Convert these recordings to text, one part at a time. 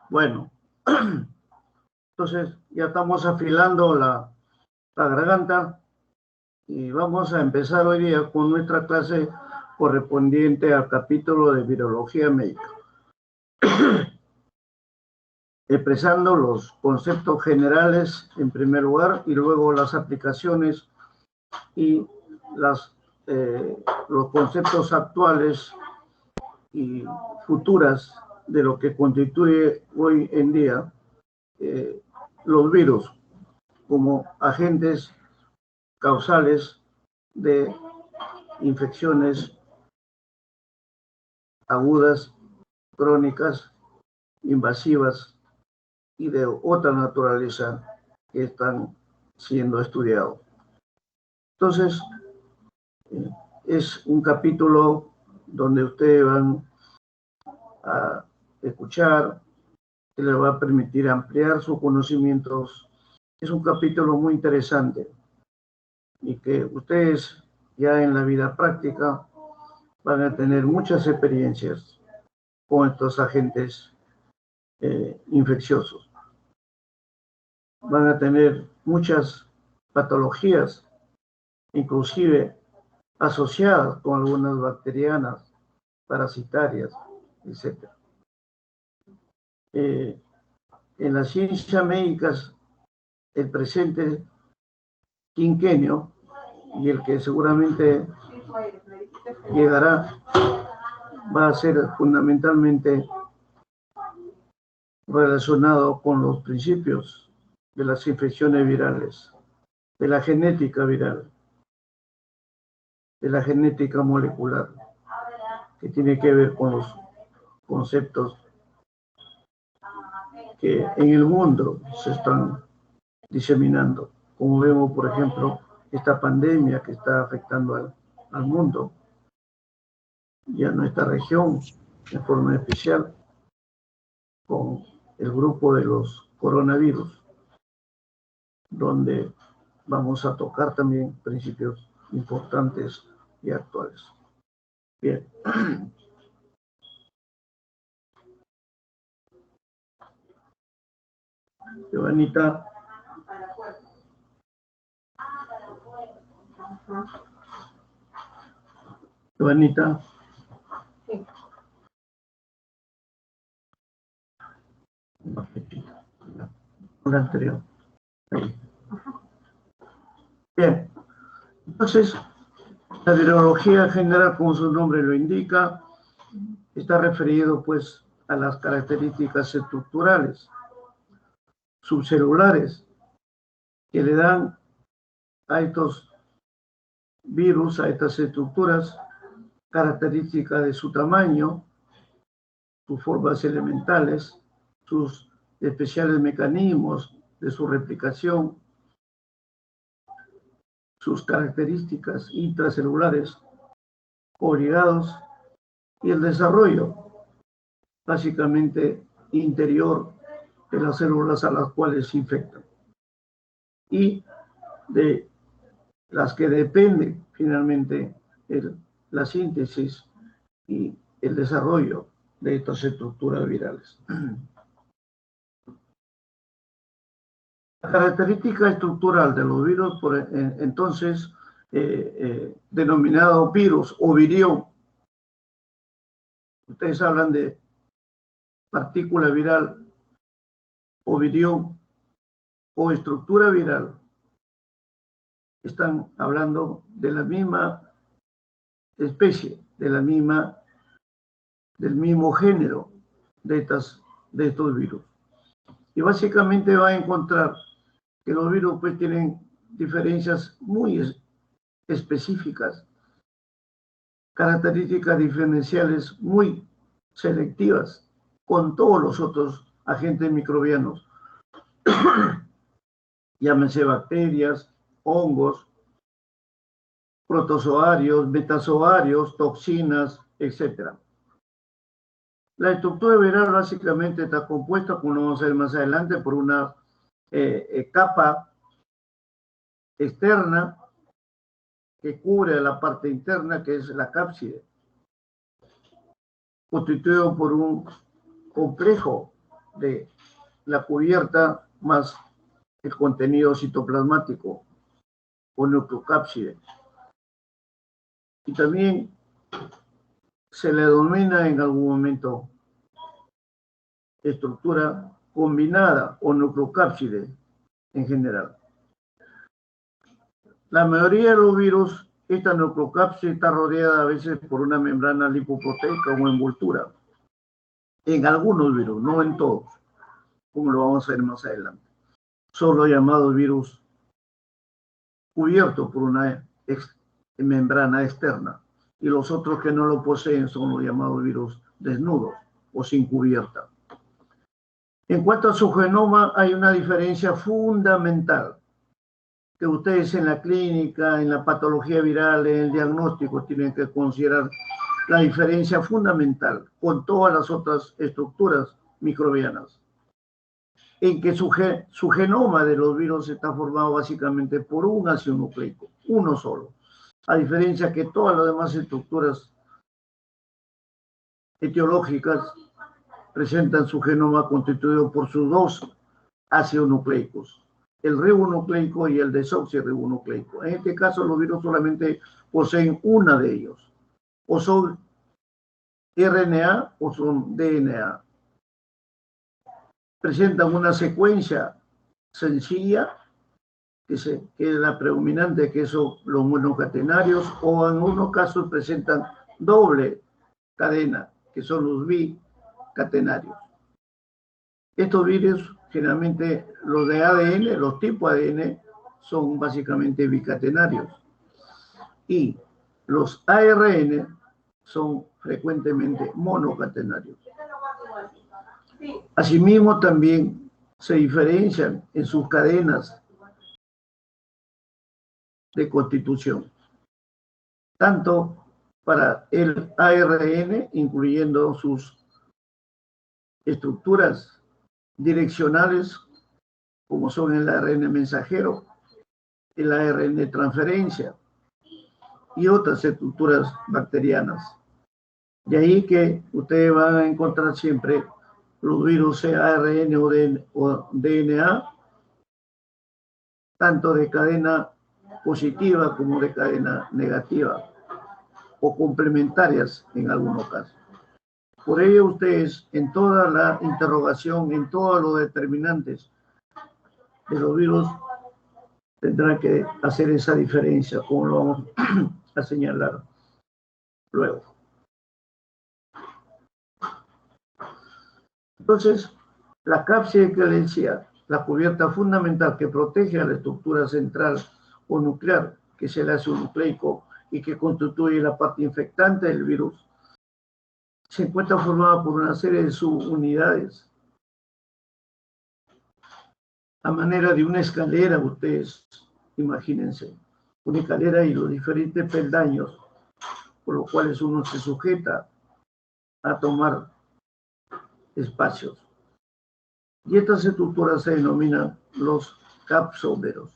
Bueno, entonces ya estamos afilando la garganta y vamos a empezar hoy día con nuestra clase correspondiente al capítulo de virología médica, expresando los conceptos generales en primer lugar y luego las aplicaciones y los conceptos actuales y futuras de lo que constituye hoy en día los virus como agentes causales de infecciones agudas, crónicas, invasivas y de otra naturaleza que están siendo estudiados. Entonces, es un capítulo donde ustedes van a escuchar, que les va a permitir ampliar sus conocimientos. Es un capítulo muy interesante y que ustedes ya en la vida práctica van a tener muchas experiencias con estos agentes infecciosos. Van a tener muchas patologías, inclusive asociadas con algunas bacterianas, parasitarias, etc. En las ciencias médicas, el presente quinquenio y el que seguramente llegará va a ser fundamentalmente relacionado con los principios de las infecciones virales, de la genética viral, de la genética molecular, que tiene que ver con los conceptos que en el mundo se están diseminando, como vemos, por ejemplo, esta pandemia que está afectando al mundo y a nuestra región en forma especial con el grupo de los coronavirus, donde vamos a tocar también principios importantes y actuales. Bien. Giovanita. Giovanita. Sí. La anterior. Bien. Entonces, la virología general, como su nombre lo indica, está referido pues a las características estructurales, subcelulares, que le dan a estos virus, a estas estructuras, características de su tamaño, sus formas elementales, sus especiales mecanismos de su replicación, sus características intracelulares o ligados y el desarrollo básicamente interior de las células a las cuales se infectan y de las que depende finalmente la síntesis y el desarrollo de estas estructuras virales. La característica estructural de los virus, entonces, denominado virus o virión, ustedes hablan de partícula viral o virión o estructura viral, están hablando de la misma especie, del mismo género de estos virus. Y básicamente va a encontrar que los virus pues tienen diferencias muy específicas, características diferenciales muy selectivas con todos los otros agentes microbianos, llámense bacterias, hongos, protozoarios, metazoarios, toxinas, etc. La estructura viral básicamente está compuesta, como lo vamos a ver más adelante, por una capa externa que cubre la parte interna, que es la cápside, constituido por un complejo de la cubierta más el contenido citoplasmático o nucleocápside. Y también se le denomina en algún momento estructura combinada o nucleocápside en general. La mayoría de los virus, esta nucleocápside está rodeada a veces por una membrana lipoproteica o envoltura. En algunos virus, no en todos, como lo vamos a ver más adelante. Son los llamados virus cubiertos por una membrana externa. Y los otros que no lo poseen son los llamados virus desnudos o sin cubierta. En cuanto a su genoma, hay una diferencia fundamental que ustedes en la clínica, en la patología viral, en el diagnóstico, tienen que considerar la diferencia fundamental con todas las otras estructuras microbianas, en que su genoma de los virus está formado básicamente por un ácido nucleico, uno solo, a diferencia que todas las demás estructuras etiológicas presentan su genoma constituido por sus dos ácidos nucleicos, el ribonucleico y el desoxirribonucleico. En este caso, los virus solamente poseen una de ellos, o son RNA o son DNA. Presentan una secuencia sencilla, que es la predominante, que son los monocatenarios, o en algunos casos presentan doble cadena, que son los bicatenarios. Estos virus, generalmente los de ADN, los tipos ADN, son básicamente bicatenarios. Y los ARN son frecuentemente monocatenarios. Asimismo, también se diferencian en sus cadenas de constitución, tanto para el ARN, incluyendo sus estructuras direccionales, como son el ARN mensajero, el ARN transferencia y otras estructuras bacterianas. De ahí que ustedes van a encontrar siempre los virus, sea ARN o DNA, tanto de cadena positiva como de cadena negativa, o complementarias en algunos casos. Por ello, ustedes en toda la interrogación, en todos los determinantes de los virus, tendrán que hacer esa diferencia, como lo vamos a señalar luego. Entonces, la cápside que les decía, la cubierta fundamental que protege a la estructura central o nuclear, que es el ácido nucleico y que constituye la parte infectante del virus, se encuentra formada por una serie de subunidades. A manera de una escalera, ustedes imagínense, una escalera y los diferentes peldaños por los cuales uno se sujeta a tomar espacios. Y estas estructuras se denominan los capsómeros.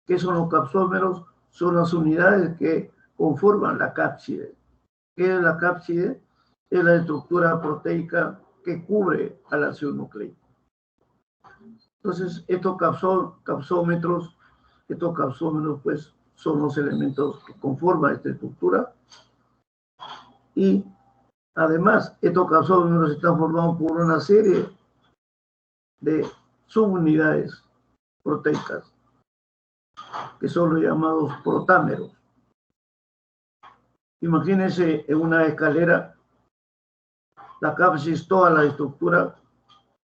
¿Qué son los capsómeros? Son las unidades que conforman la cápside. ¿Qué es la cápside? Es la estructura proteica que cubre al ácido nucleico. Entonces, estos capsómetros pues son los elementos que conforman esta estructura. Y además, estos capsómetros están formados por una serie de subunidades proteicas, que son los llamados protámeros. Imagínense en una escalera, la cápside es toda la estructura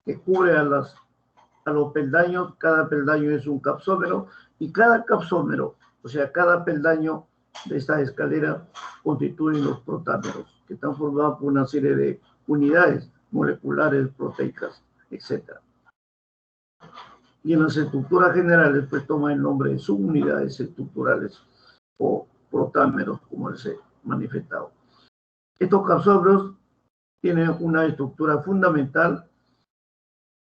que cubre a los peldaños. Cada peldaño es un capsómero, y cada capsómero, o sea, cada peldaño de esta escalera, constituyen los protámeros, que están formados por una serie de unidades moleculares, proteicas, etc. Y en las estructuras generales, pues toma el nombre de subunidades estructurales o protámeros, como les he manifestado. Estos capsómeros tienen una estructura fundamental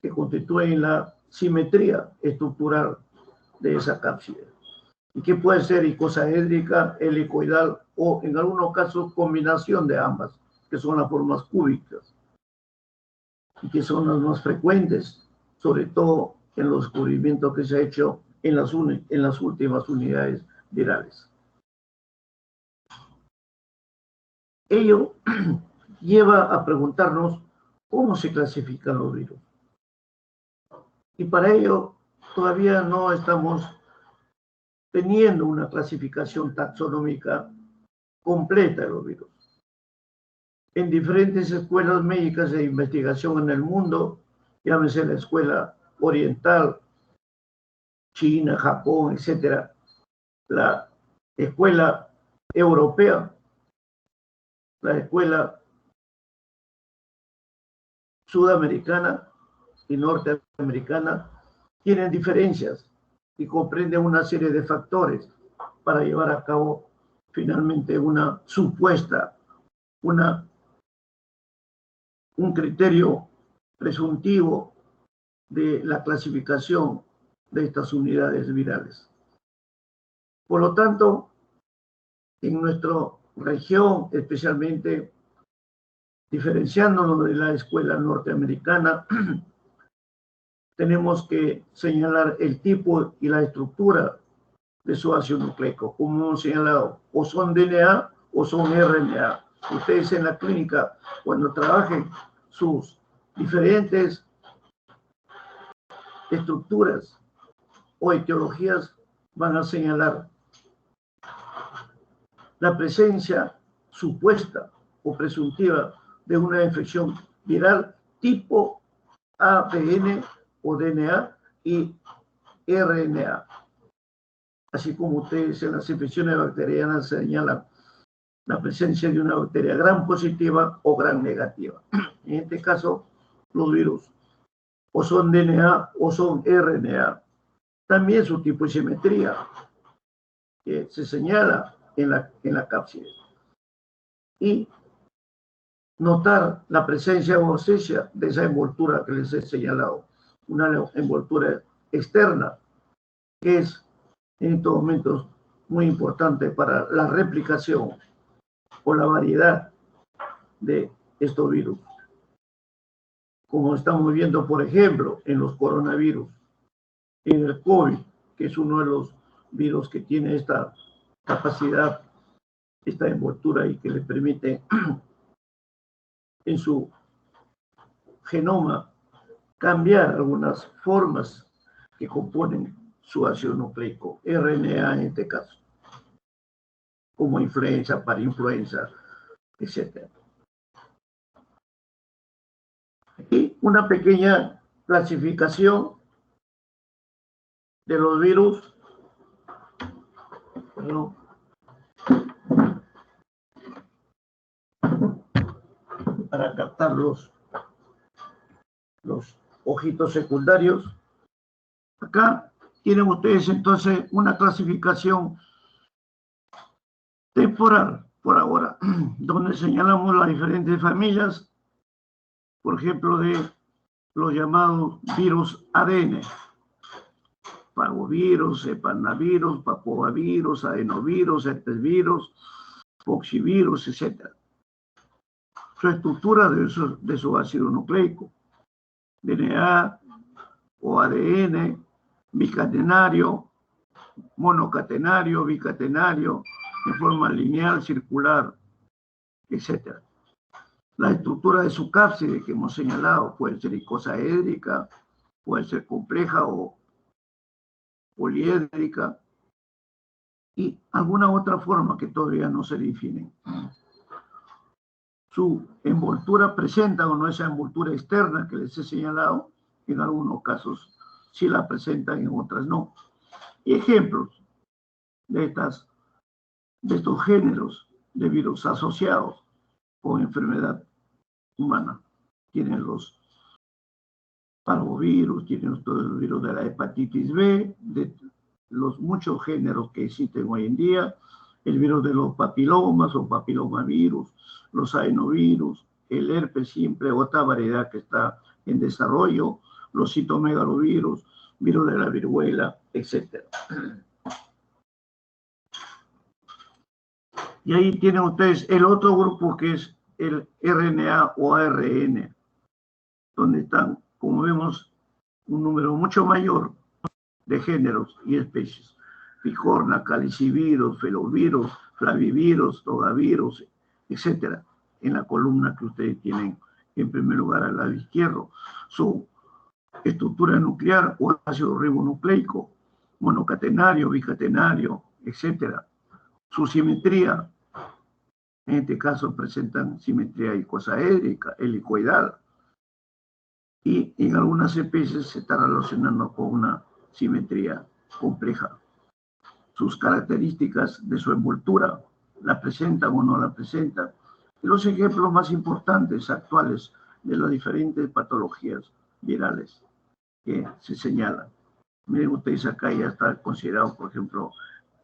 que constituye la simetría estructural de esa cápside, y que puede ser icosaédrica, helicoidal o en algunos casos combinación de ambas, que son las formas cúbicas. y que son las más frecuentes, sobre todo en los descubrimientos que se ha hecho en las últimas unidades virales. Ello lleva a preguntarnos cómo se clasifican los virus. Y para ello todavía no estamos teniendo una clasificación taxonómica completa de los virus. En diferentes escuelas médicas de investigación en el mundo, llámese la escuela oriental, China, Japón, etcétera, la escuela europea, la escuela sudamericana y norteamericana, tienen diferencias y comprenden una serie de factores para llevar a cabo finalmente una supuesta, un criterio presuntivo de la clasificación de estas unidades virales. Por lo tanto, en nuestra región, especialmente diferenciándonos de la escuela norteamericana, tenemos que señalar el tipo y la estructura de su ácido nucleico. Como hemos señalado, o son DNA o son RNA. Ustedes en la clínica, cuando trabajen sus diferentes estructuras o etiologías, van a señalar la presencia supuesta o presuntiva de una infección viral tipo ADN o DNA y RNA. Así como ustedes en las infecciones bacterianas señalan la presencia de una bacteria gram positiva o gram negativa. En este caso, los virus o son DNA o son RNA. También su tipo y simetría que se señala en la cápside. Y notar la presencia o ausencia de esa envoltura que les he señalado, una envoltura externa, que es en estos momentos muy importante para la replicación o la variedad de estos virus. Como estamos viendo, por ejemplo, en los coronavirus, en el COVID, que es uno de los virus que tiene esta capacidad, esta envoltura y que le permite en su genoma cambiar algunas formas que componen su ácido nucleico, RNA en este caso, como influenza, parainfluenza, etc. Aquí una pequeña clasificación de los virus, perdón, para captar los ojitos secundarios. Acá tienen ustedes entonces una clasificación temporal por ahora, donde señalamos las diferentes familias, por ejemplo, de los llamados virus ADN, parvovirus, epanavirus, papovavirus, adenovirus, herpesvirus, poxivirus, etc. Su estructura de su ácido nucleico, DNA o ADN, bicatenario, monocatenario, bicatenario, en forma lineal, circular, etc. La estructura de su cápside que hemos señalado puede ser icosaédrica, puede ser compleja o poliédrica, y alguna otra forma que todavía no se define. Su envoltura presenta o no esa envoltura externa que les he señalado, en algunos casos sí la presentan, en otras no. Y ejemplos de estos géneros de virus asociados con enfermedad humana. Tienen los parvovirus, tienen todos los virus de la hepatitis B, de los muchos géneros que existen hoy en día, el virus de los papilomas o papilomavirus, los adenovirus, el herpes simple, otra variedad que está en desarrollo, los citomegalovirus, virus de la viruela, etc. Y ahí tienen ustedes el otro grupo que es el RNA o ARN. donde están, como vemos, un número mucho mayor de géneros y especies. Picorna, calicivirus, felovirus, flavivirus, togavirus, etcétera, en la columna que ustedes tienen en primer lugar al lado izquierdo. Su estructura nuclear o ácido ribonucleico, monocatenario, bicatenario, etcétera. Su simetría, en este caso presentan simetría icosaédrica, helicoidal, y en algunas especies se está relacionando con una simetría compleja. Sus características de su envoltura, la presentan o no la presentan. Y los ejemplos más importantes actuales de las diferentes patologías virales que se señalan. Miren ustedes, acá ya está considerado, por ejemplo,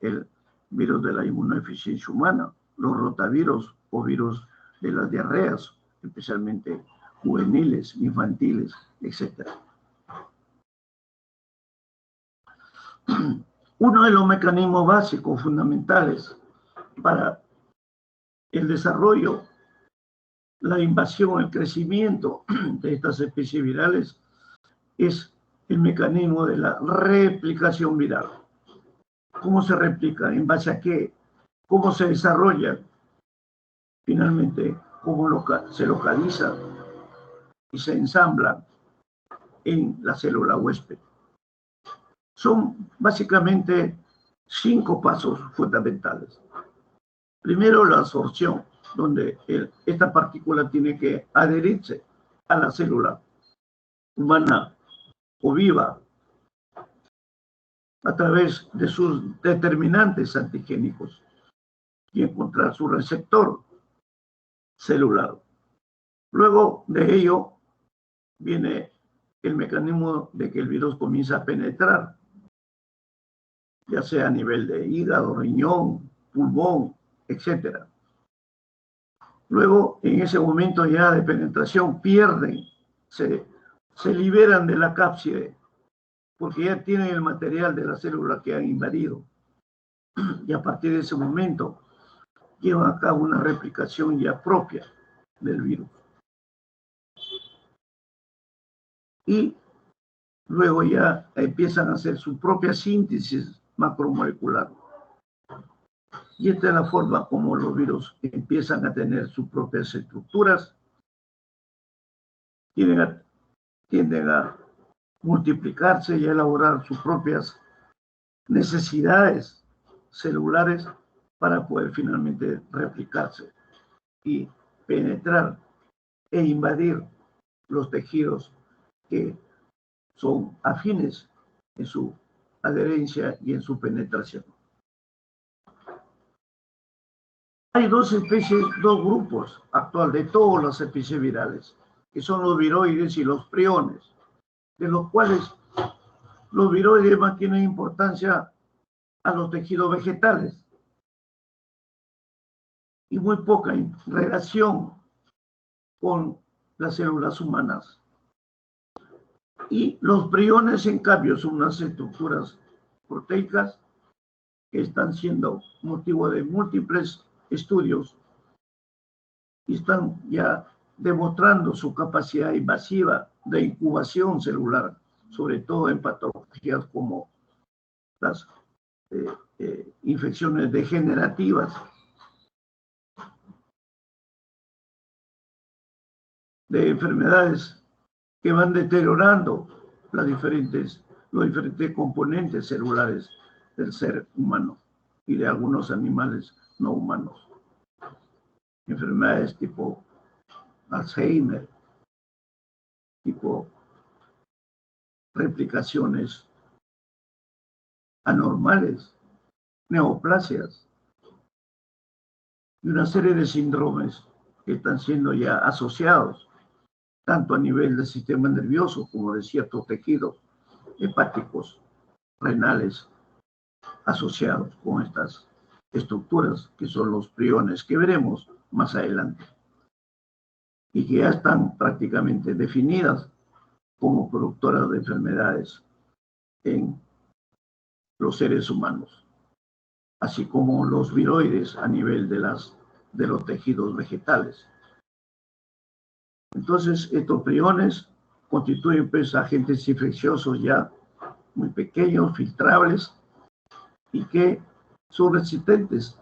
el virus de la inmunodeficiencia humana, los rotavirus o virus de las diarreas, especialmente juveniles, infantiles, etc. Uno de los mecanismos básicos, fundamentales para el desarrollo, la invasión, el crecimiento de estas especies virales es el mecanismo de la replicación viral. ¿Cómo se replica? ¿En base a qué? ¿Cómo se desarrolla? Finalmente, ¿cómo se localiza y se ensambla en la célula huésped? Son básicamente 5 pasos fundamentales. Primero, la absorción, donde esta partícula tiene que adherirse a la célula humana o viva a través de sus determinantes antigénicos y encontrar su receptor celular. Luego de ello viene el mecanismo de que el virus comienza a penetrar, ya sea a nivel de hígado, riñón, pulmón, etc. Luego, en ese momento ya de penetración, pierden, se liberan de la cápside, porque ya tienen el material de la célula que han invadido. Y a partir de ese momento, llevan a cabo una replicación ya propia del virus. Y luego ya empiezan a hacer su propia síntesis macromolecular. Y esta es la forma como los virus empiezan a tener sus propias estructuras, tienden a multiplicarse y a elaborar sus propias necesidades celulares para poder finalmente replicarse y penetrar e invadir los tejidos que son afines en su adherencia y en su penetración. Hay dos especies, dos grupos actuales de todas las especies virales, que son los viroides y los priones, de los cuales los viroides mantienen importancia a los tejidos vegetales y muy poca relación con las células humanas. Y los priones, en cambio, son unas estructuras proteicas que están siendo motivo de múltiples estudios y están ya demostrando su capacidad invasiva de incubación celular, sobre todo en patologías como las infecciones degenerativas, de enfermedades que van deteriorando los diferentes componentes celulares del ser humano y de algunos animales no humanos. Enfermedades tipo Alzheimer, tipo replicaciones anormales, neoplasias y una serie de síndromes que están siendo ya asociados tanto a nivel del sistema nervioso como de ciertos tejidos hepáticos, renales, asociados con estas estructuras que son los priones que veremos más adelante y que ya están prácticamente definidas como productoras de enfermedades en los seres humanos, así como los viroides a nivel de los tejidos vegetales. Entonces, estos priones constituyen pues agentes infecciosos ya muy pequeños, filtrables, y que son resistentes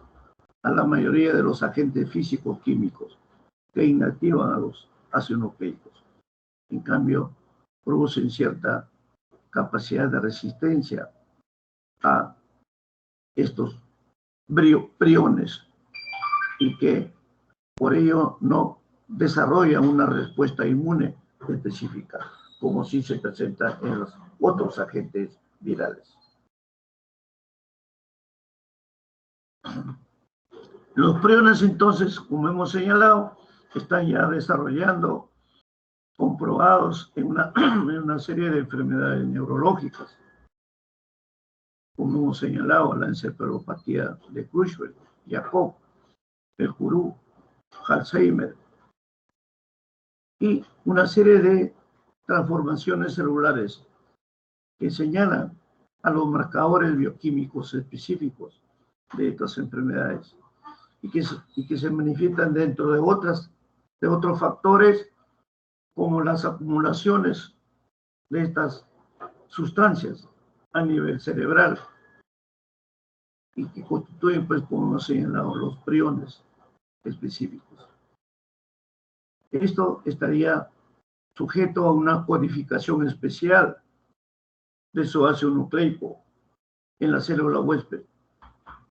a la mayoría de los agentes físico-químicos que inactivan a los ácidos nucleicos. En cambio, producen cierta capacidad de resistencia a estos priones y que por ello no desarrollan una respuesta inmune específica, como sí se presenta en los otros agentes virales. Los priones, entonces, como hemos señalado, están ya desarrollando, comprobados en una serie de enfermedades neurológicas, como hemos señalado, la encefalopatía de Creutzfeldt, Jakob, el Jurú, Alzheimer, y una serie de transformaciones celulares que señalan a los marcadores bioquímicos específicos de estas enfermedades y que se manifiestan dentro de otros factores como las acumulaciones de estas sustancias a nivel cerebral y que constituyen, pues, como hemos señalado, los priones específicos. Esto estaría sujeto a una codificación especial de su ácido nucleico en la célula huésped,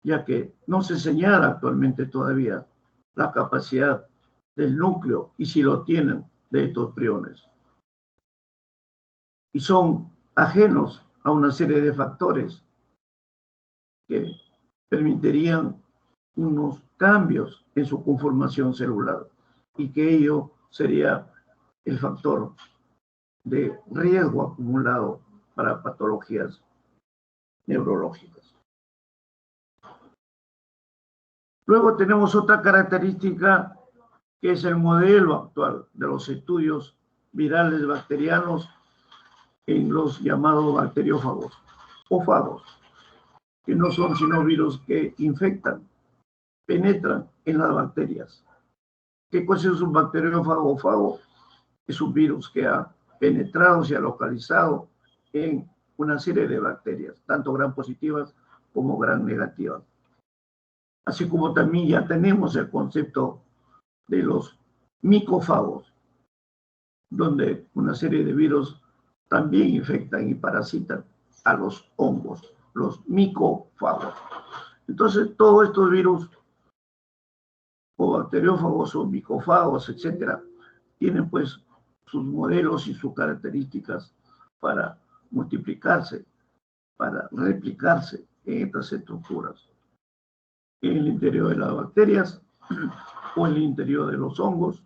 ya que no se señala actualmente todavía la capacidad del núcleo, y si lo tienen, de estos priones. Y son ajenos a una serie de factores que permitirían unos cambios en su conformación celular y que ello sería el factor de riesgo acumulado para patologías neurológicas. Luego tenemos otra característica que es el modelo actual de los estudios virales bacterianos en los llamados bacteriófagos o fagos, que no son sino virus que infectan, penetran en las bacterias. ¿Qué cosa es un bacteriófago o fago? Es un virus que ha penetrado, se ha localizado en una serie de bacterias, tanto gram positivas como gram negativas. Así como también ya tenemos el concepto de los micófagos, donde una serie de virus también infectan y parasitan a los hongos, los micófagos. Entonces, todos estos virus o bacteriófagos o micófagos, etcétera, tienen pues sus modelos y sus características para multiplicarse, para replicarse en estas estructuras, en el interior de las bacterias o en el interior de los hongos,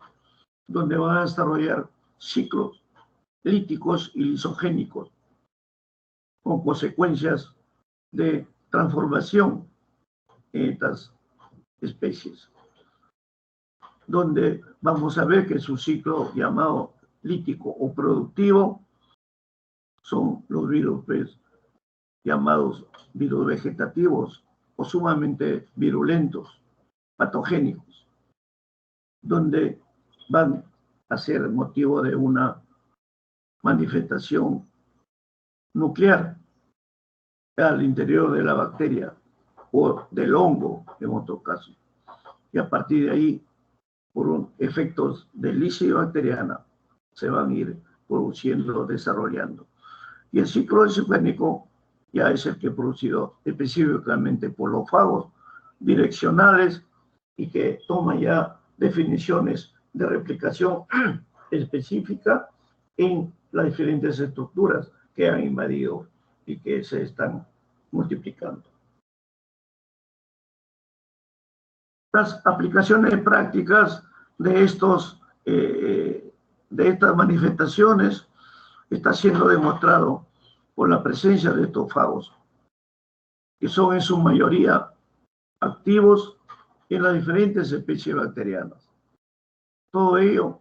donde van a desarrollar ciclos líticos y lisogénicos, con consecuencias de transformación en estas especies, donde vamos a ver que su ciclo llamado lítico o productivo son los virus, pues, llamados virus vegetativos o sumamente virulentos, patogénicos, donde van a ser motivo de una manifestación nuclear al interior de la bacteria o del hongo, en otro caso. Y a partir de ahí, por efectos de lisis bacteriana, se van a ir produciendo, desarrollando. Y el ciclo exogénico ya es el que es producido específicamente por los fagos direccionales y que toma ya definiciones de replicación específica en las diferentes estructuras que han invadido y que se están multiplicando. Las aplicaciones prácticas de estas manifestaciones está siendo demostrado por la presencia de estos fagos, que son en su mayoría activos en las diferentes especies bacterianas. Todo ello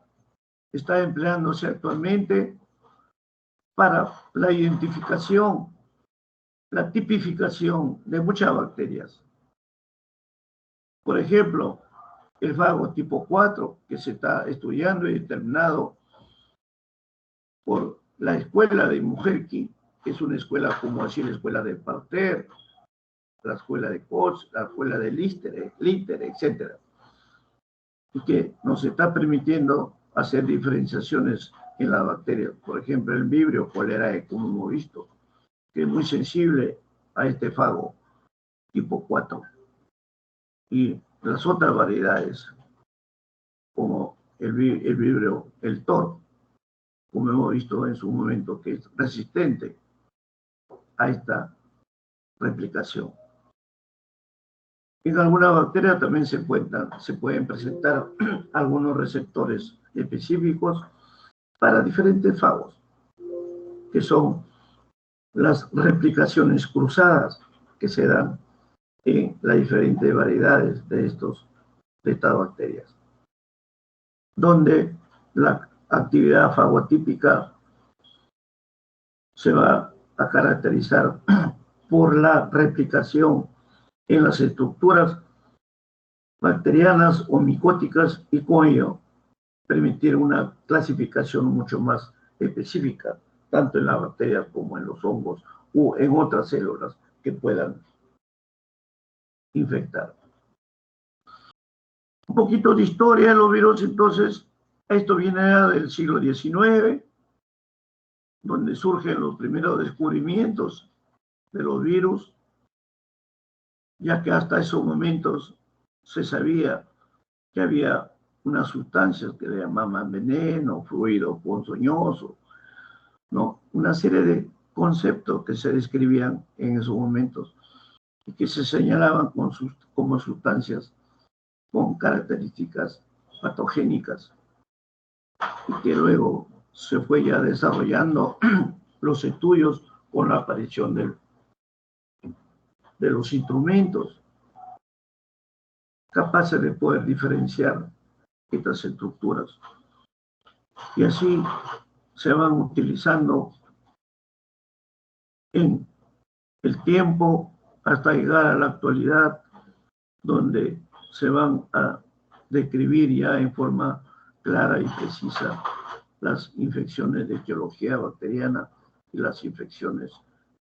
está empleándose actualmente para la identificación, la tipificación de muchas bacterias. Por ejemplo, el fago tipo 4, que se está estudiando y determinado por la escuela de Mujerki, que es una escuela como así la escuela de Pasteur, la escuela de Koch, la escuela de Lister, etc. Y que nos está permitiendo hacer diferenciaciones en las bacterias. Por ejemplo, el Vibrio cholerae, como hemos visto, que es muy sensible a este fago tipo 4. Y las otras variedades, como el Vibrio, el Tor, como hemos visto en su momento, que es resistente a esta replicación. En algunas bacterias también se pueden presentar algunos receptores específicos para diferentes fagos, que son las replicaciones cruzadas que se dan en las diferentes variedades de estas bacterias, donde la actividad fagotípica se va a caracterizar por la replicación en las estructuras bacterianas o micóticas y con ello permitir una clasificación mucho más específica, tanto en las bacterias como en los hongos u en otras células que puedan infectar. Un poquito de historia de los virus, entonces, esto viene del siglo XIX, donde surgen los primeros descubrimientos de los virus, ya que hasta esos momentos se sabía que había unas sustancias que le llamaban veneno, fluido ponzoñoso, ¿no? Una serie de conceptos que se describían en esos momentos y que se señalaban como sustancias con características patogénicas y que luego se fue ya desarrollando los estudios con la aparición de los instrumentos capaces de poder diferenciar estas estructuras. Y así se van utilizando en el tiempo hasta llegar a la actualidad, donde se van a describir ya en forma clara y precisa las infecciones de etiología bacteriana y las infecciones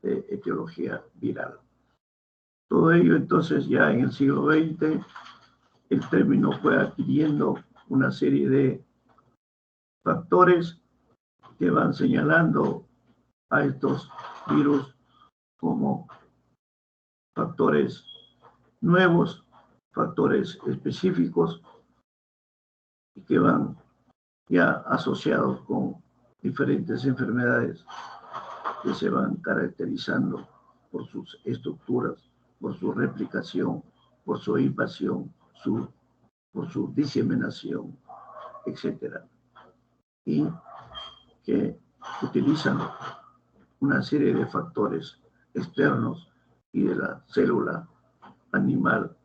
de etiología viral. Todo ello entonces ya en el siglo XX el término fue adquiriendo una serie de factores que van señalando a estos virus como factores nuevos, factores específicos y que van ya asociados con diferentes enfermedades que se van caracterizando por sus estructuras, por su replicación, por su invasión, por su diseminación, etc. Y que utilizan una serie de factores externos y de la célula animal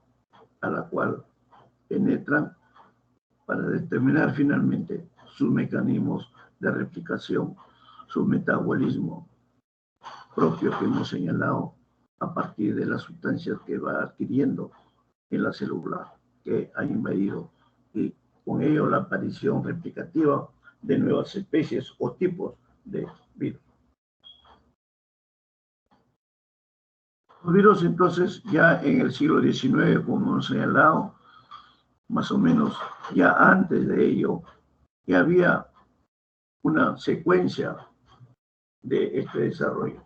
a la cual penetran para determinar finalmente sus mecanismos de replicación, su metabolismo propio que hemos señalado a partir de las sustancias que va adquiriendo en la célula que ha invadido y con ello la aparición replicativa de nuevas especies o tipos de virus. Los virus entonces ya en el siglo XIX, como hemos señalado, más o menos ya antes de ello, ya había una secuencia de este desarrollo.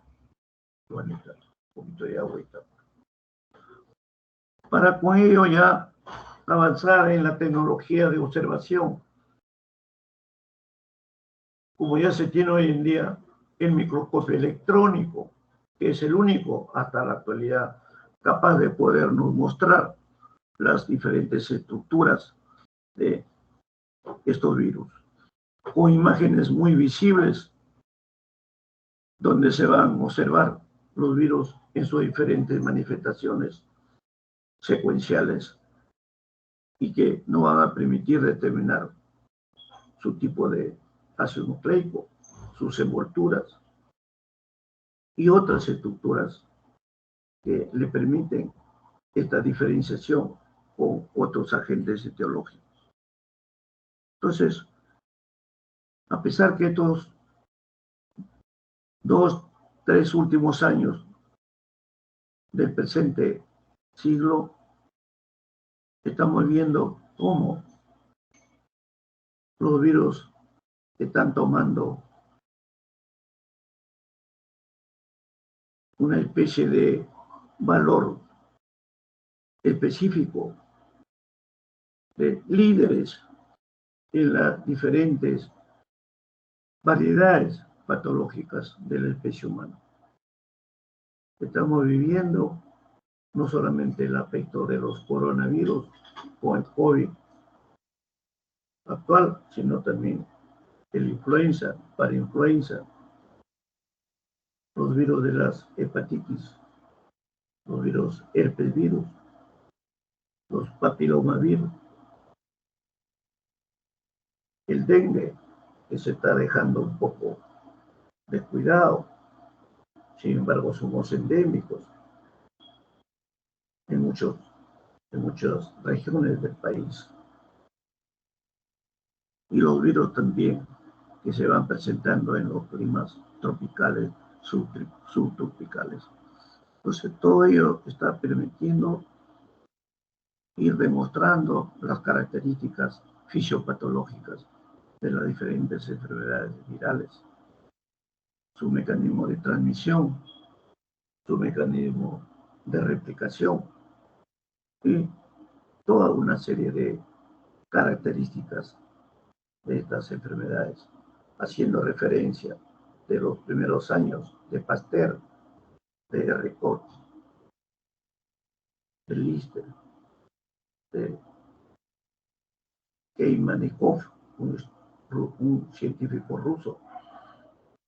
Un poquito de agüita. Para con ello ya avanzar en la tecnología de observación, como ya se tiene hoy en día el microscopio electrónico, que es el único hasta la actualidad capaz de podernos mostrar las diferentes estructuras de estos virus, con imágenes muy visibles, donde se van a observar los virus en sus diferentes manifestaciones secuenciales y que no van a permitir determinar su tipo de ácido nucleico, sus envolturas y otras estructuras que le permiten esta diferenciación con otros agentes etiológicos. Entonces, a pesar que estos 2, 3 últimos años del presente siglo, estamos viendo cómo los virus están tomando una especie de valor específico de líderes en las diferentes variedades patológicas de la especie humana. Estamos viviendo no solamente el aspecto de los coronavirus o el COVID actual, sino también el influenza, parainfluenza, los virus de las hepatitis, los virus herpes virus, los papilomavirus, el dengue, que se está dejando un poco descuidado, sin embargo somos endémicos en muchas regiones del país. Y los virus también que se van presentando en los climas tropicales, subtropicales. Entonces, todo ello está permitiendo ir demostrando las características fisiopatológicas de las diferentes enfermedades virales, su mecanismo de transmisión, su mecanismo de replicación y toda una serie de características de estas enfermedades, haciendo referencia de los primeros años de Pasteur, de R. Koch, de Lister, de Keimanikov, un científico ruso,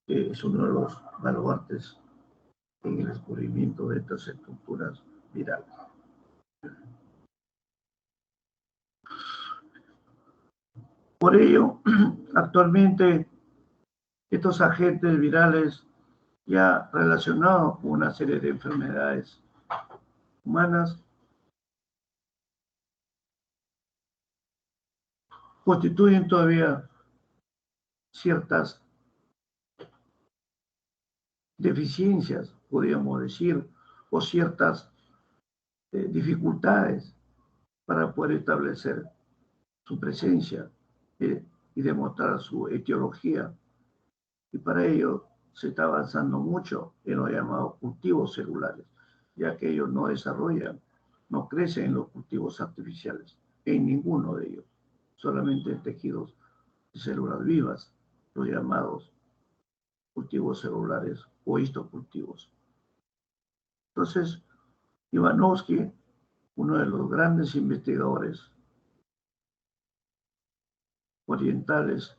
que es uno de los baluartes en el descubrimiento de estas estructuras virales. Por ello, actualmente estos agentes virales ya relacionados con una serie de enfermedades humanas constituyen todavía ciertas deficiencias, podríamos decir, o ciertas dificultades para poder establecer su presencia y demostrar su etiología. Y para ello se está avanzando mucho en los llamados cultivos celulares, ya que ellos no desarrollan, no crecen en los cultivos artificiales, en ninguno de ellos, solamente en tejidos de células vivas, los llamados cultivos celulares o histocultivos. Entonces, Ivanovsky, uno de los grandes investigadores orientales,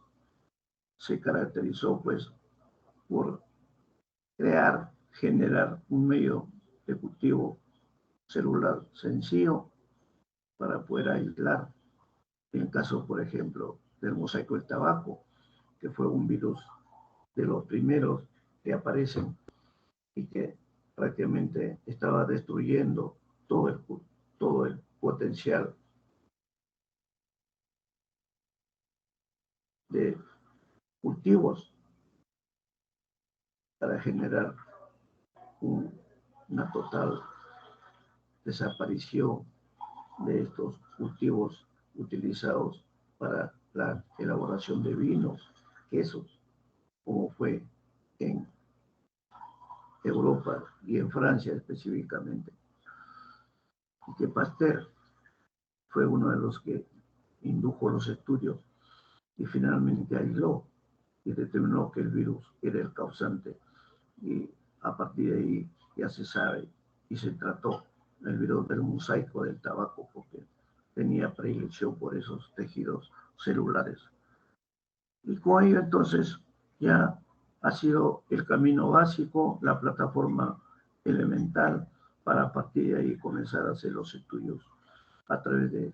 se caracterizó pues por crear, generar un medio de cultivo celular sencillo para poder aislar, en el caso, por ejemplo, del mosaico del tabaco, que fue un virus de los primeros que aparecen y que prácticamente estaba destruyendo todo el potencial de cultivos para generar una total desaparición de estos cultivos utilizados para la elaboración de vinos, quesos, como fue en Europa y en Francia específicamente. Y que Pasteur fue uno de los que indujo los estudios y finalmente aisló y determinó que el virus era el causante. Y a partir de ahí ya se sabe y se trató el virus del mosaico del tabaco porque tenía predilección por esos tejidos celulares. Y con ello entonces ya ha sido el camino básico, la plataforma elemental para a partir de ahí comenzar a hacer los estudios a través de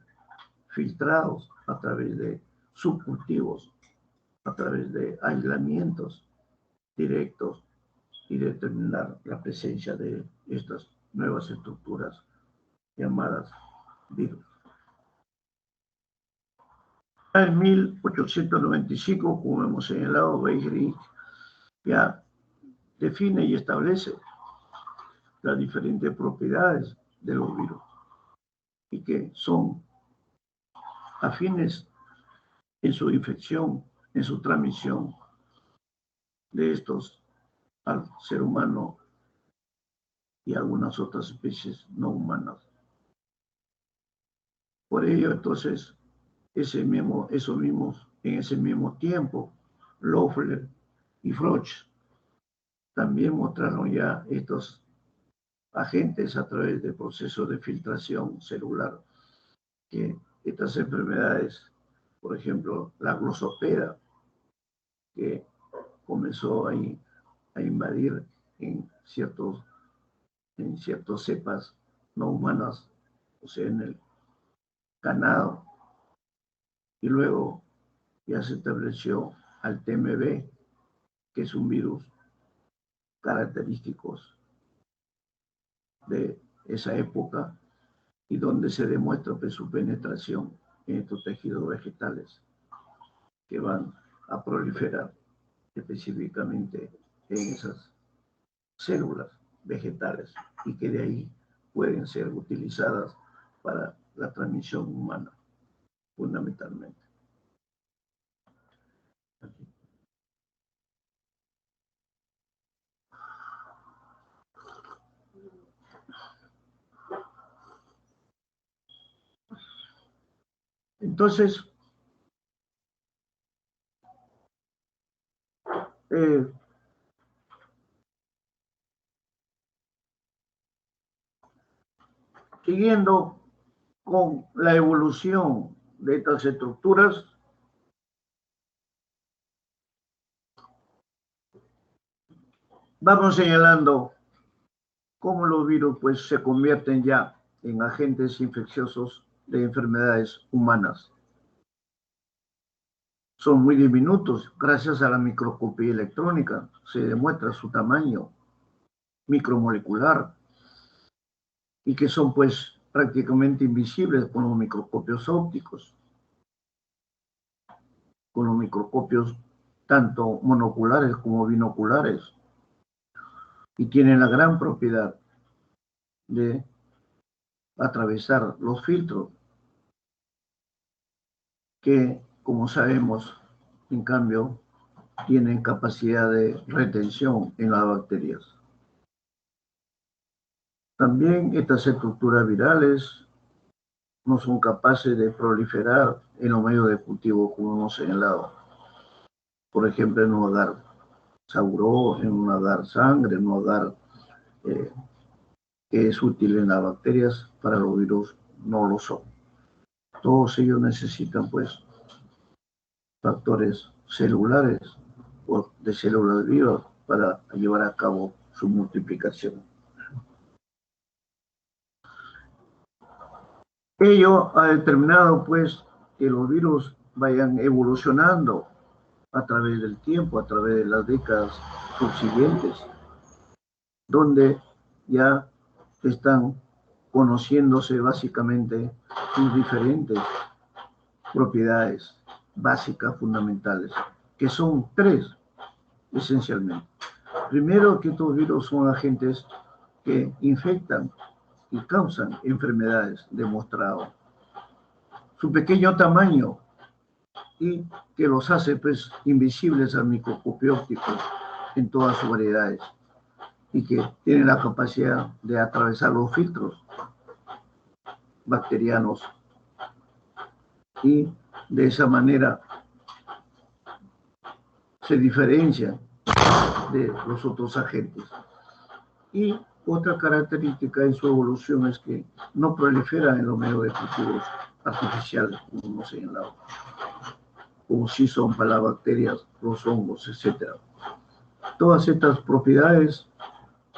filtrados, a través de subcultivos, a través de aislamientos directos y determinar la presencia de estas nuevas estructuras llamadas virus. En 1895, como hemos señalado, Weisbrich ya define y establece las diferentes propiedades de los virus y que son afines en su infección, en su transmisión de estos al ser humano y algunas otras especies no humanas. Por ello, entonces, en ese mismo tiempo, Loeffler y Froch también mostraron ya estos agentes a través del proceso de filtración celular, que estas enfermedades, por ejemplo, la glosopera, que comenzó a invadir en ciertas cepas no humanas, o sea, en el ganado, y luego ya se estableció al TMB, que es un virus característico de esa época y donde se demuestra pues, su penetración en estos tejidos vegetales que van a proliferar específicamente en esas células vegetales y que de ahí pueden ser utilizadas para la transmisión humana, fundamentalmente. Entonces, siguiendo con la evolución de estas estructuras, vamos señalando cómo los virus pues, se convierten ya en agentes infecciosos de enfermedades humanas. Son muy diminutos, gracias a la microscopía electrónica se demuestra su tamaño micromolecular y que son pues prácticamente invisibles con los microscopios ópticos, con los microscopios tanto monoculares como binoculares, y tienen la gran propiedad de atravesar los filtros que, como sabemos, en cambio, tienen capacidad de retención en las bacterias. También estas estructuras virales no son capaces de proliferar en los medios de cultivo como hemos señalado. Por ejemplo, en un hogar sauro, en un hogar sangre, en un hogar que es útil en las bacterias, para los virus no lo son. Todos ellos necesitan, pues, factores celulares o de células vivas para llevar a cabo su multiplicación. Ello ha determinado, pues, que los virus vayan evolucionando a través del tiempo, a través de las décadas subsiguientes, donde ya están conociéndose básicamente sus diferentes propiedades básicas, fundamentales, que son tres, esencialmente. Primero, que estos virus son agentes que infectan y causan enfermedades, demostrado. Su pequeño tamaño y que los hace pues invisibles al microscopio óptico en todas sus variedades y que tienen la capacidad de atravesar los filtros bacterianos y de esa manera se diferencian de los otros agentes. Y otra característica en su evolución es que no proliferan en los medios de cultivos artificiales, como hemos señalado, como sí son para las bacterias, los hongos, etc. Todas estas propiedades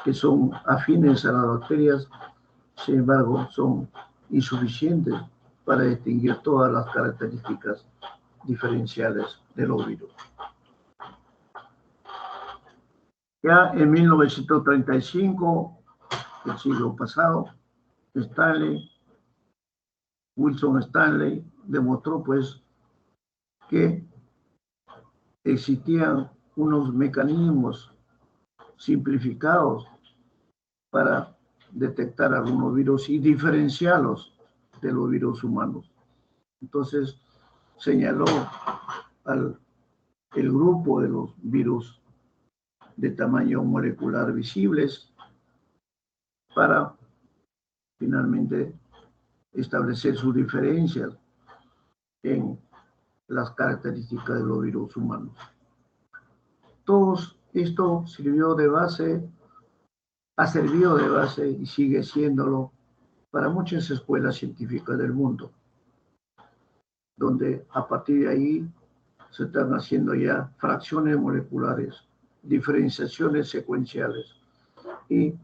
que son afines a las bacterias, sin embargo, son insuficientes para distinguir todas las características diferenciales de los virus. Ya en 1935, el siglo pasado, Wilson Stanley demostró pues que existían unos mecanismos simplificados para detectar algunos virus y diferenciarlos de los virus humanos. Entonces, señaló el grupo de los virus de tamaño molecular visibles para finalmente establecer sus diferencias en las características de los virus humanos. Todo esto sirvió de base, ha servido de base y sigue siéndolo para muchas escuelas científicas del mundo, donde a partir de ahí se están haciendo ya fracciones moleculares, diferenciaciones secuenciales y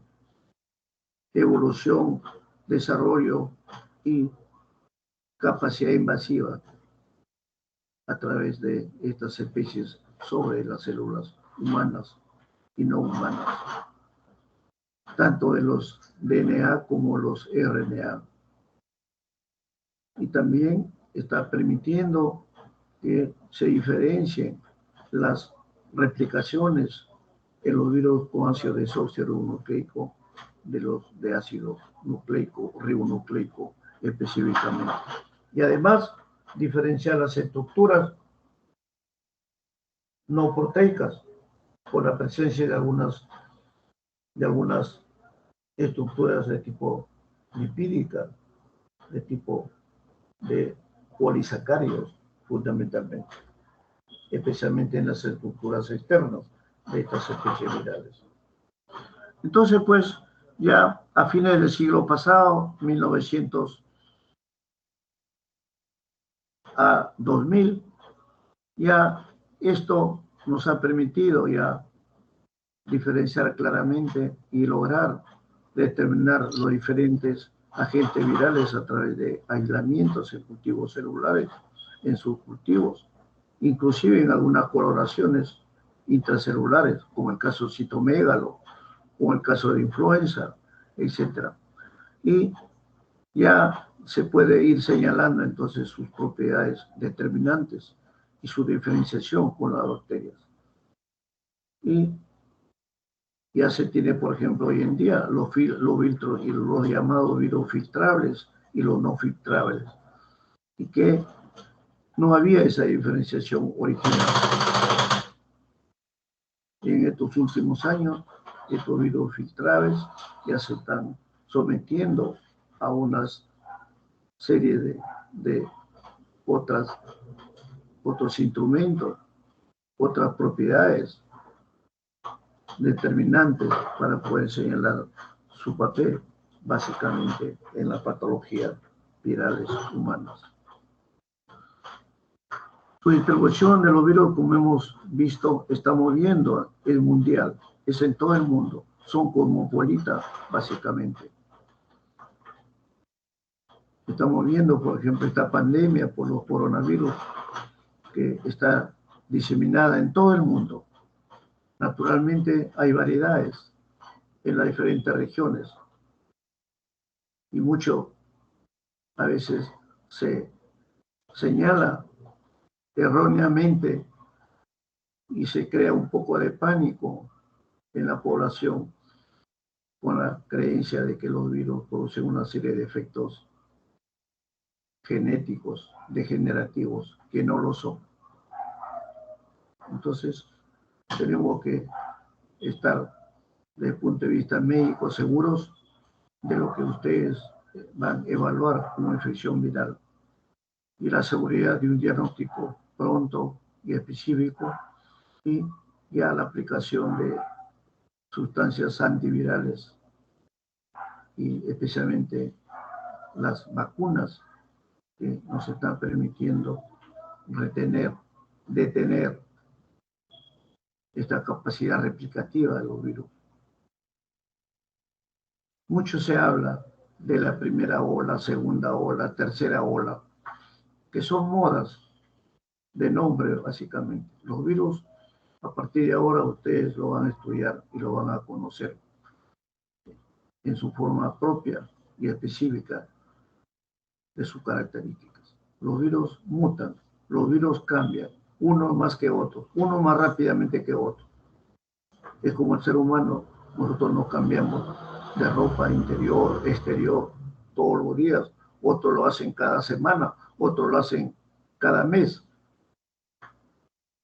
evolución, desarrollo y capacidad invasiva a través de estas especies sobre las células humanas y no humanas, tanto de los DNA como los RNA. Y también está permitiendo que se diferencien las replicaciones en los virus con ácido desoxirribonucleico de los de ácido nucleico, ribonucleico específicamente. Y además diferenciar las estructuras no proteicas por la presencia de algunas estructuras de tipo lipídica, de tipo de polisacáridos, fundamentalmente, especialmente en las estructuras externas de estas especies virales. Entonces, pues, ya a fines del siglo pasado, 1900 a 2000, ya esto nos ha permitido ya diferenciar claramente y lograr determinar los diferentes agentes virales a través de aislamientos en cultivos celulares, en sus cultivos, inclusive en algunas coloraciones intracelulares, como el caso citomégalo, o el caso de influenza, etc. Y ya se puede ir señalando entonces sus propiedades determinantes y su diferenciación con las bacterias. Y ya se tiene, por ejemplo, hoy en día los filtros y los llamados virus filtrables y los no filtrables, y que no había esa diferenciación original. Y en estos últimos años, estos virus filtrables ya se están sometiendo a unas serie de otros instrumentos, otras propiedades determinantes para poder señalar su papel, básicamente, en la patología virales humanas. Su distribución de los virus, como hemos visto, estamos viendo, es mundial, es en todo el mundo, son cosmopolitas, básicamente. Estamos viendo, por ejemplo, esta pandemia por los coronavirus, que está diseminada en todo el mundo. Naturalmente hay variedades en las diferentes regiones y mucho a veces se señala erróneamente y se crea un poco de pánico en la población con la creencia de que los virus producen una serie de efectos genéticos degenerativos que no lo son. Entonces tenemos que estar desde el punto de vista médico seguros de lo que ustedes van a evaluar como infección viral y la seguridad de un diagnóstico pronto y específico y ya la aplicación de sustancias antivirales y especialmente las vacunas que nos están permitiendo detener esta capacidad replicativa de los virus. Mucho se habla de la primera ola, segunda ola, tercera ola, que son modas de nombre, básicamente. Los virus, a partir de ahora, ustedes lo van a estudiar y lo van a conocer en su forma propia y específica de sus características. Los virus mutan, los virus cambian, uno más que otro, uno más rápidamente que otro. Es como el ser humano, nosotros nos cambiamos de ropa interior, exterior, todos los días. Otros lo hacen cada semana, otros lo hacen cada mes.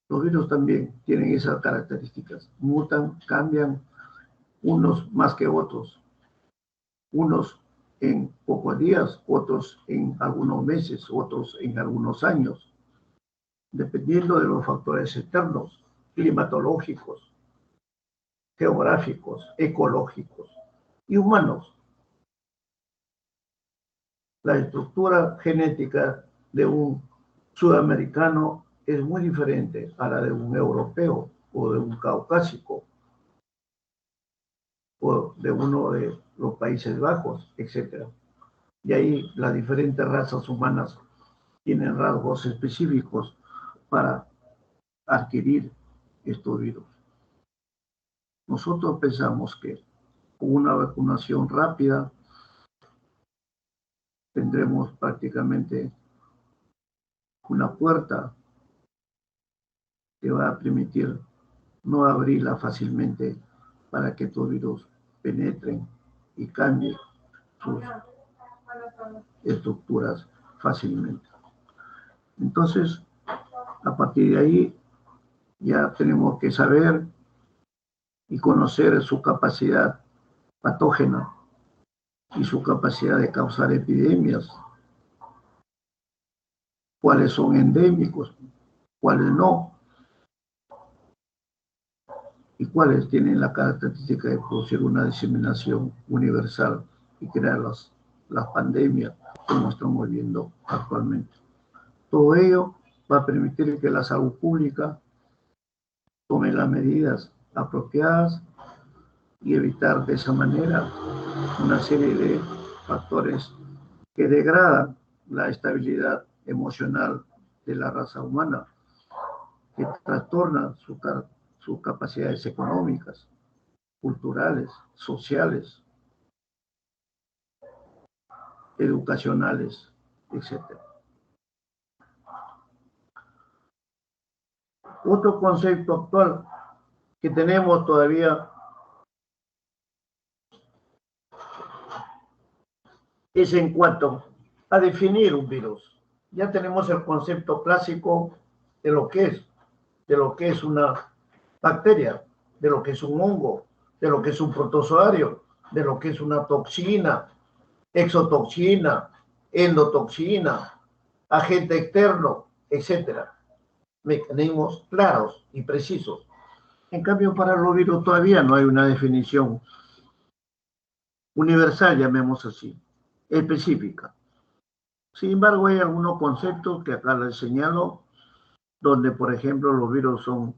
Los virus también tienen esas características. Mutan, cambian, unos más que otros. Unos en pocos días, otros en algunos meses, otros en algunos años, dependiendo de los factores externos, climatológicos, geográficos, ecológicos y humanos. La estructura genética de un sudamericano es muy diferente a la de un europeo o de un caucásico o de uno de los Países Bajos, etc. Y ahí las diferentes razas humanas tienen rasgos específicos para adquirir estos virus. Nosotros pensamos que con una vacunación rápida tendremos prácticamente una puerta que va a permitir no abrirla fácilmente para que estos virus penetren y cambien sus estructuras fácilmente. Entonces, a partir de ahí, ya tenemos que saber y conocer su capacidad patógena y su capacidad de causar epidemias, cuáles son endémicos, cuáles no, y cuáles tienen la característica de producir una diseminación universal y crear las pandemias como estamos viendo actualmente. Todo ello va a permitir que la salud pública tome las medidas apropiadas y evitar de esa manera una serie de factores que degradan la estabilidad emocional de la raza humana, que trastornan sus capacidades económicas, culturales, sociales, educacionales, etc. Otro concepto actual que tenemos todavía es en cuanto a definir un virus. Ya tenemos el concepto clásico de lo que es una bacteria, de lo que es un hongo, de lo que es un protozoario, de lo que es una toxina, exotoxina, endotoxina, agente externo, etcétera. Mecanismos claros y precisos. En cambio, para los virus todavía no hay una definición universal, llamemos así, específica. Sin embargo, hay algunos conceptos que acá les señalo, donde, por ejemplo, los virus son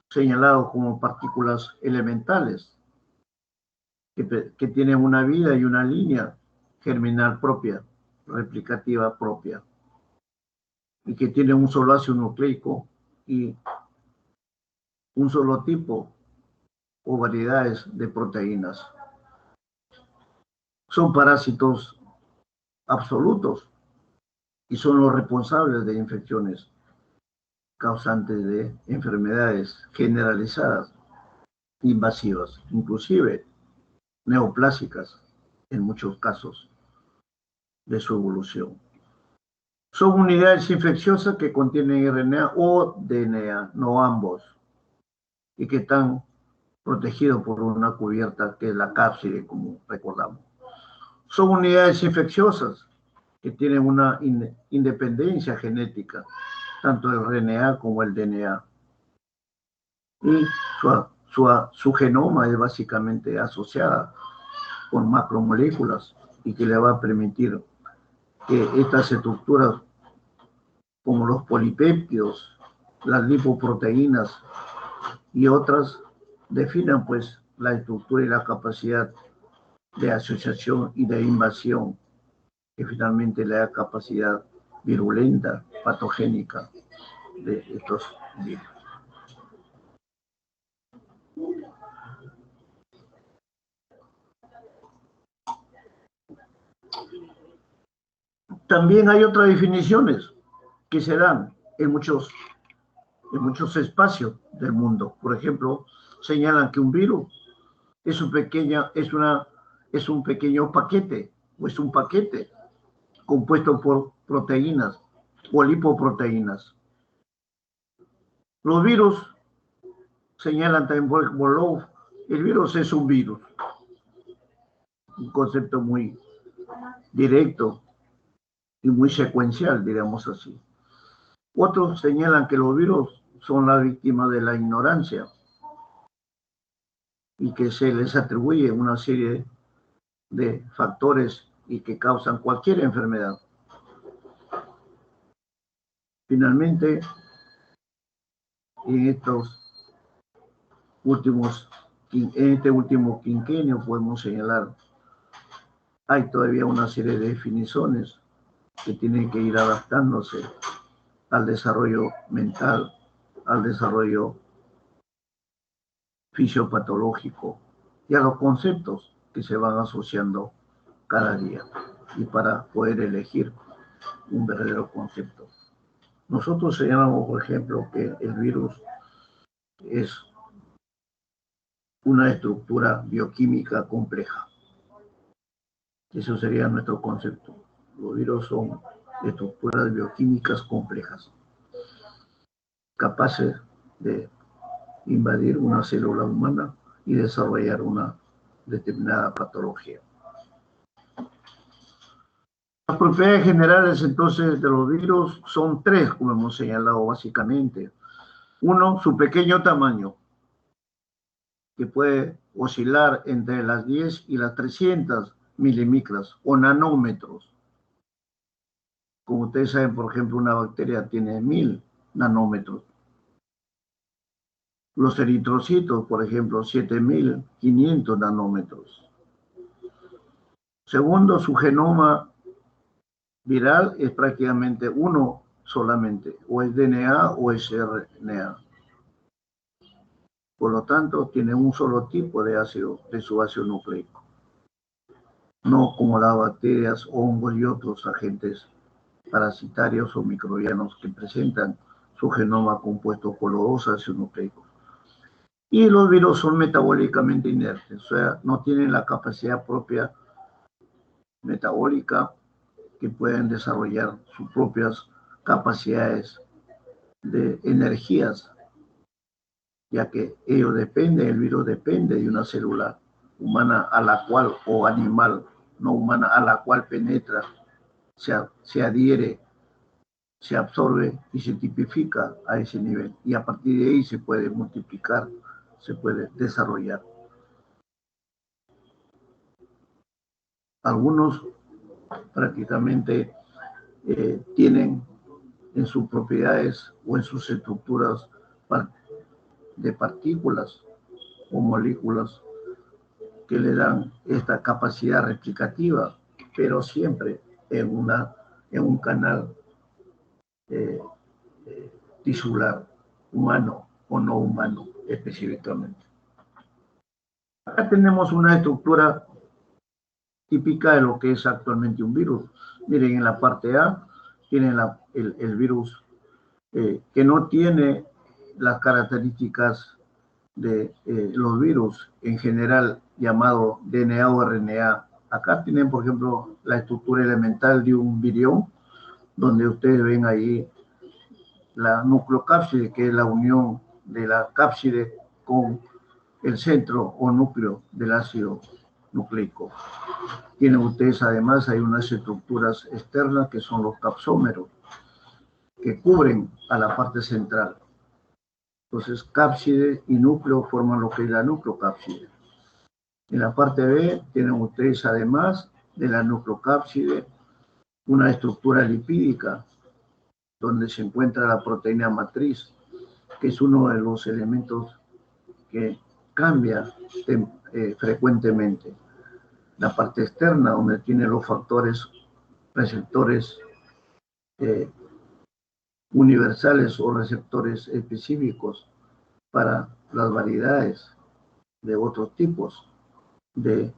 señalados como partículas elementales, que tienen una vida y una línea germinal propia, replicativa propia, y que tienen un solo ácido nucleico y un solo tipo o variedades de proteínas. Son parásitos absolutos y son los responsables de infecciones causantes de enfermedades generalizadas, invasivas, inclusive neoplásicas en muchos casos de su evolución. Son unidades infecciosas que contienen RNA o DNA, no ambos, y que están protegidos por una cubierta que es la cápside, como recordamos. Son unidades infecciosas que tienen una independencia genética, tanto el RNA como el DNA. Y su genoma es básicamente asociada con macromoléculas y que le va a permitir que estas estructuras, como los polipéptidos, las lipoproteínas y otras, definan pues la estructura y la capacidad de asociación y de invasión, que finalmente le da capacidad virulenta, patogénica de estos virus. También hay otras definiciones que se dan en muchos espacios del mundo. Por ejemplo, señalan que un virus es un pequeño paquete, o es un paquete compuesto por proteínas o lipoproteínas. Los virus, señalan también Volov, el virus es un virus, un concepto muy directo y muy secuencial, diríamos así. Otros señalan que los virus son las víctimas de la ignorancia y que se les atribuye una serie de factores y que causan cualquier enfermedad. Finalmente, en este último quinquenio podemos señalar, hay todavía una serie de definiciones que tienen que ir adaptándose al desarrollo mental, al desarrollo fisiopatológico y a los conceptos que se van asociando cada día y para poder elegir un verdadero concepto. Nosotros señalamos, por ejemplo, que el virus es una estructura bioquímica compleja. Eso sería nuestro concepto. Los virus son estructuras bioquímicas complejas, capaces de invadir una célula humana y desarrollar una determinada patología. Las propiedades generales entonces de los virus son tres, como hemos señalado básicamente. Uno, su pequeño tamaño, que puede oscilar entre las 10 y las 300 milimicras o nanómetros. Como ustedes saben, por ejemplo, una bacteria tiene 1000 nanómetros. Los eritrocitos, por ejemplo, 7500 nanómetros. Segundo, su genoma viral es prácticamente uno solamente, o es DNA o es RNA. Por lo tanto, tiene un solo tipo de ácido, de su ácido nucleico. No como las bacterias, hongos y otros agentes parasitarios o microbianos que presentan su genoma compuesto por los dos ácidos nucleicos. Y los virus son metabólicamente inertes, o sea, no tienen la capacidad propia metabólica que pueden desarrollar sus propias capacidades de energías, ya que el virus depende de una célula humana a la cual, o animal no humana, a la cual penetra, se adhiere, se absorbe y se tipifica a ese nivel. Y a partir de ahí se puede multiplicar, se puede desarrollar. Algunos prácticamente tienen en sus propiedades o en sus estructuras de partículas o moléculas que le dan esta capacidad replicativa, pero siempre en un canal tisular, humano o no humano específicamente. Acá tenemos una estructura típica de lo que es actualmente un virus. Miren, en la parte A tienen el virus que no tiene las características de los virus en general llamado DNA o RNA. Acá tienen, por ejemplo, la estructura elemental de un virión, donde ustedes ven ahí la nucleocápside, que es la unión de la cápside con el centro o núcleo del ácido nucleico. Tienen ustedes además, hay unas estructuras externas que son los capsómeros, que cubren a la parte central. Entonces, cápside y núcleo forman lo que es la nucleocápside. En la parte B tienen ustedes además de la nucleocápside una estructura lipídica donde se encuentra la proteína matriz, que es uno de los elementos que cambia frecuentemente. La parte externa, donde tiene los factores receptores universales o receptores específicos para las variedades de otros tipos de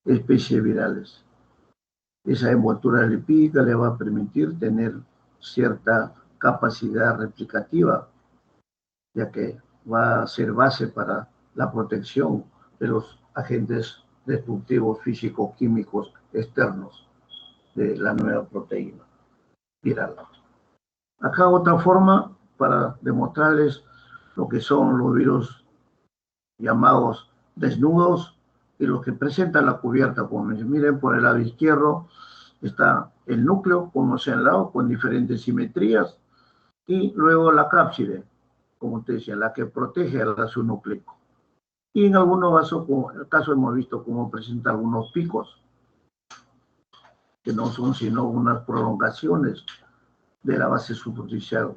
especies virales. Esa envoltura lipídica le va a permitir tener cierta capacidad replicativa, ya que va a ser base para la protección de los agentes destructivos físico-químicos externos de la nueva proteína viral. Acá otra forma para demostrarles lo que son los virus llamados desnudos y los que presentan la cubierta. Como miren, por el lado izquierdo está el núcleo, como señalado, con diferentes simetrías, y luego la cápside, como usted decía, la que protege al ácido nucleico. Y en algunos casos hemos visto cómo presenta algunos picos, que no son sino unas prolongaciones de la base superficial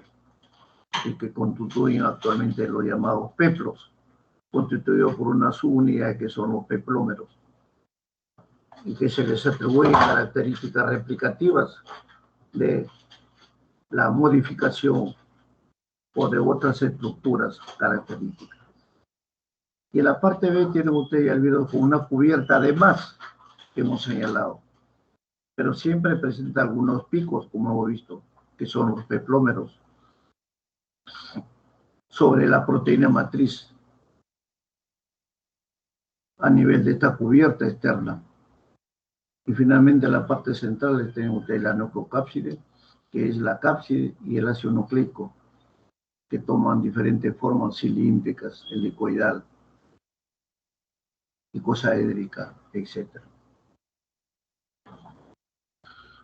y que constituyen actualmente los llamados peplos, constituidos por una subunidad que son los peplómeros, y que se les atribuyen características replicativas de la modificación o de otras estructuras características. Y en la parte B tienen ustedes el virus con una cubierta de más que hemos señalado, pero siempre presenta algunos picos, como hemos visto, que son los peplómeros, sobre la proteína matriz a nivel de esta cubierta externa. Y finalmente en la parte central tienen ustedes la nucleocápside, que es la cápside y el ácido nucleico, que toman diferentes formas cilíndricas, helicoidal, icosaédrica, etc.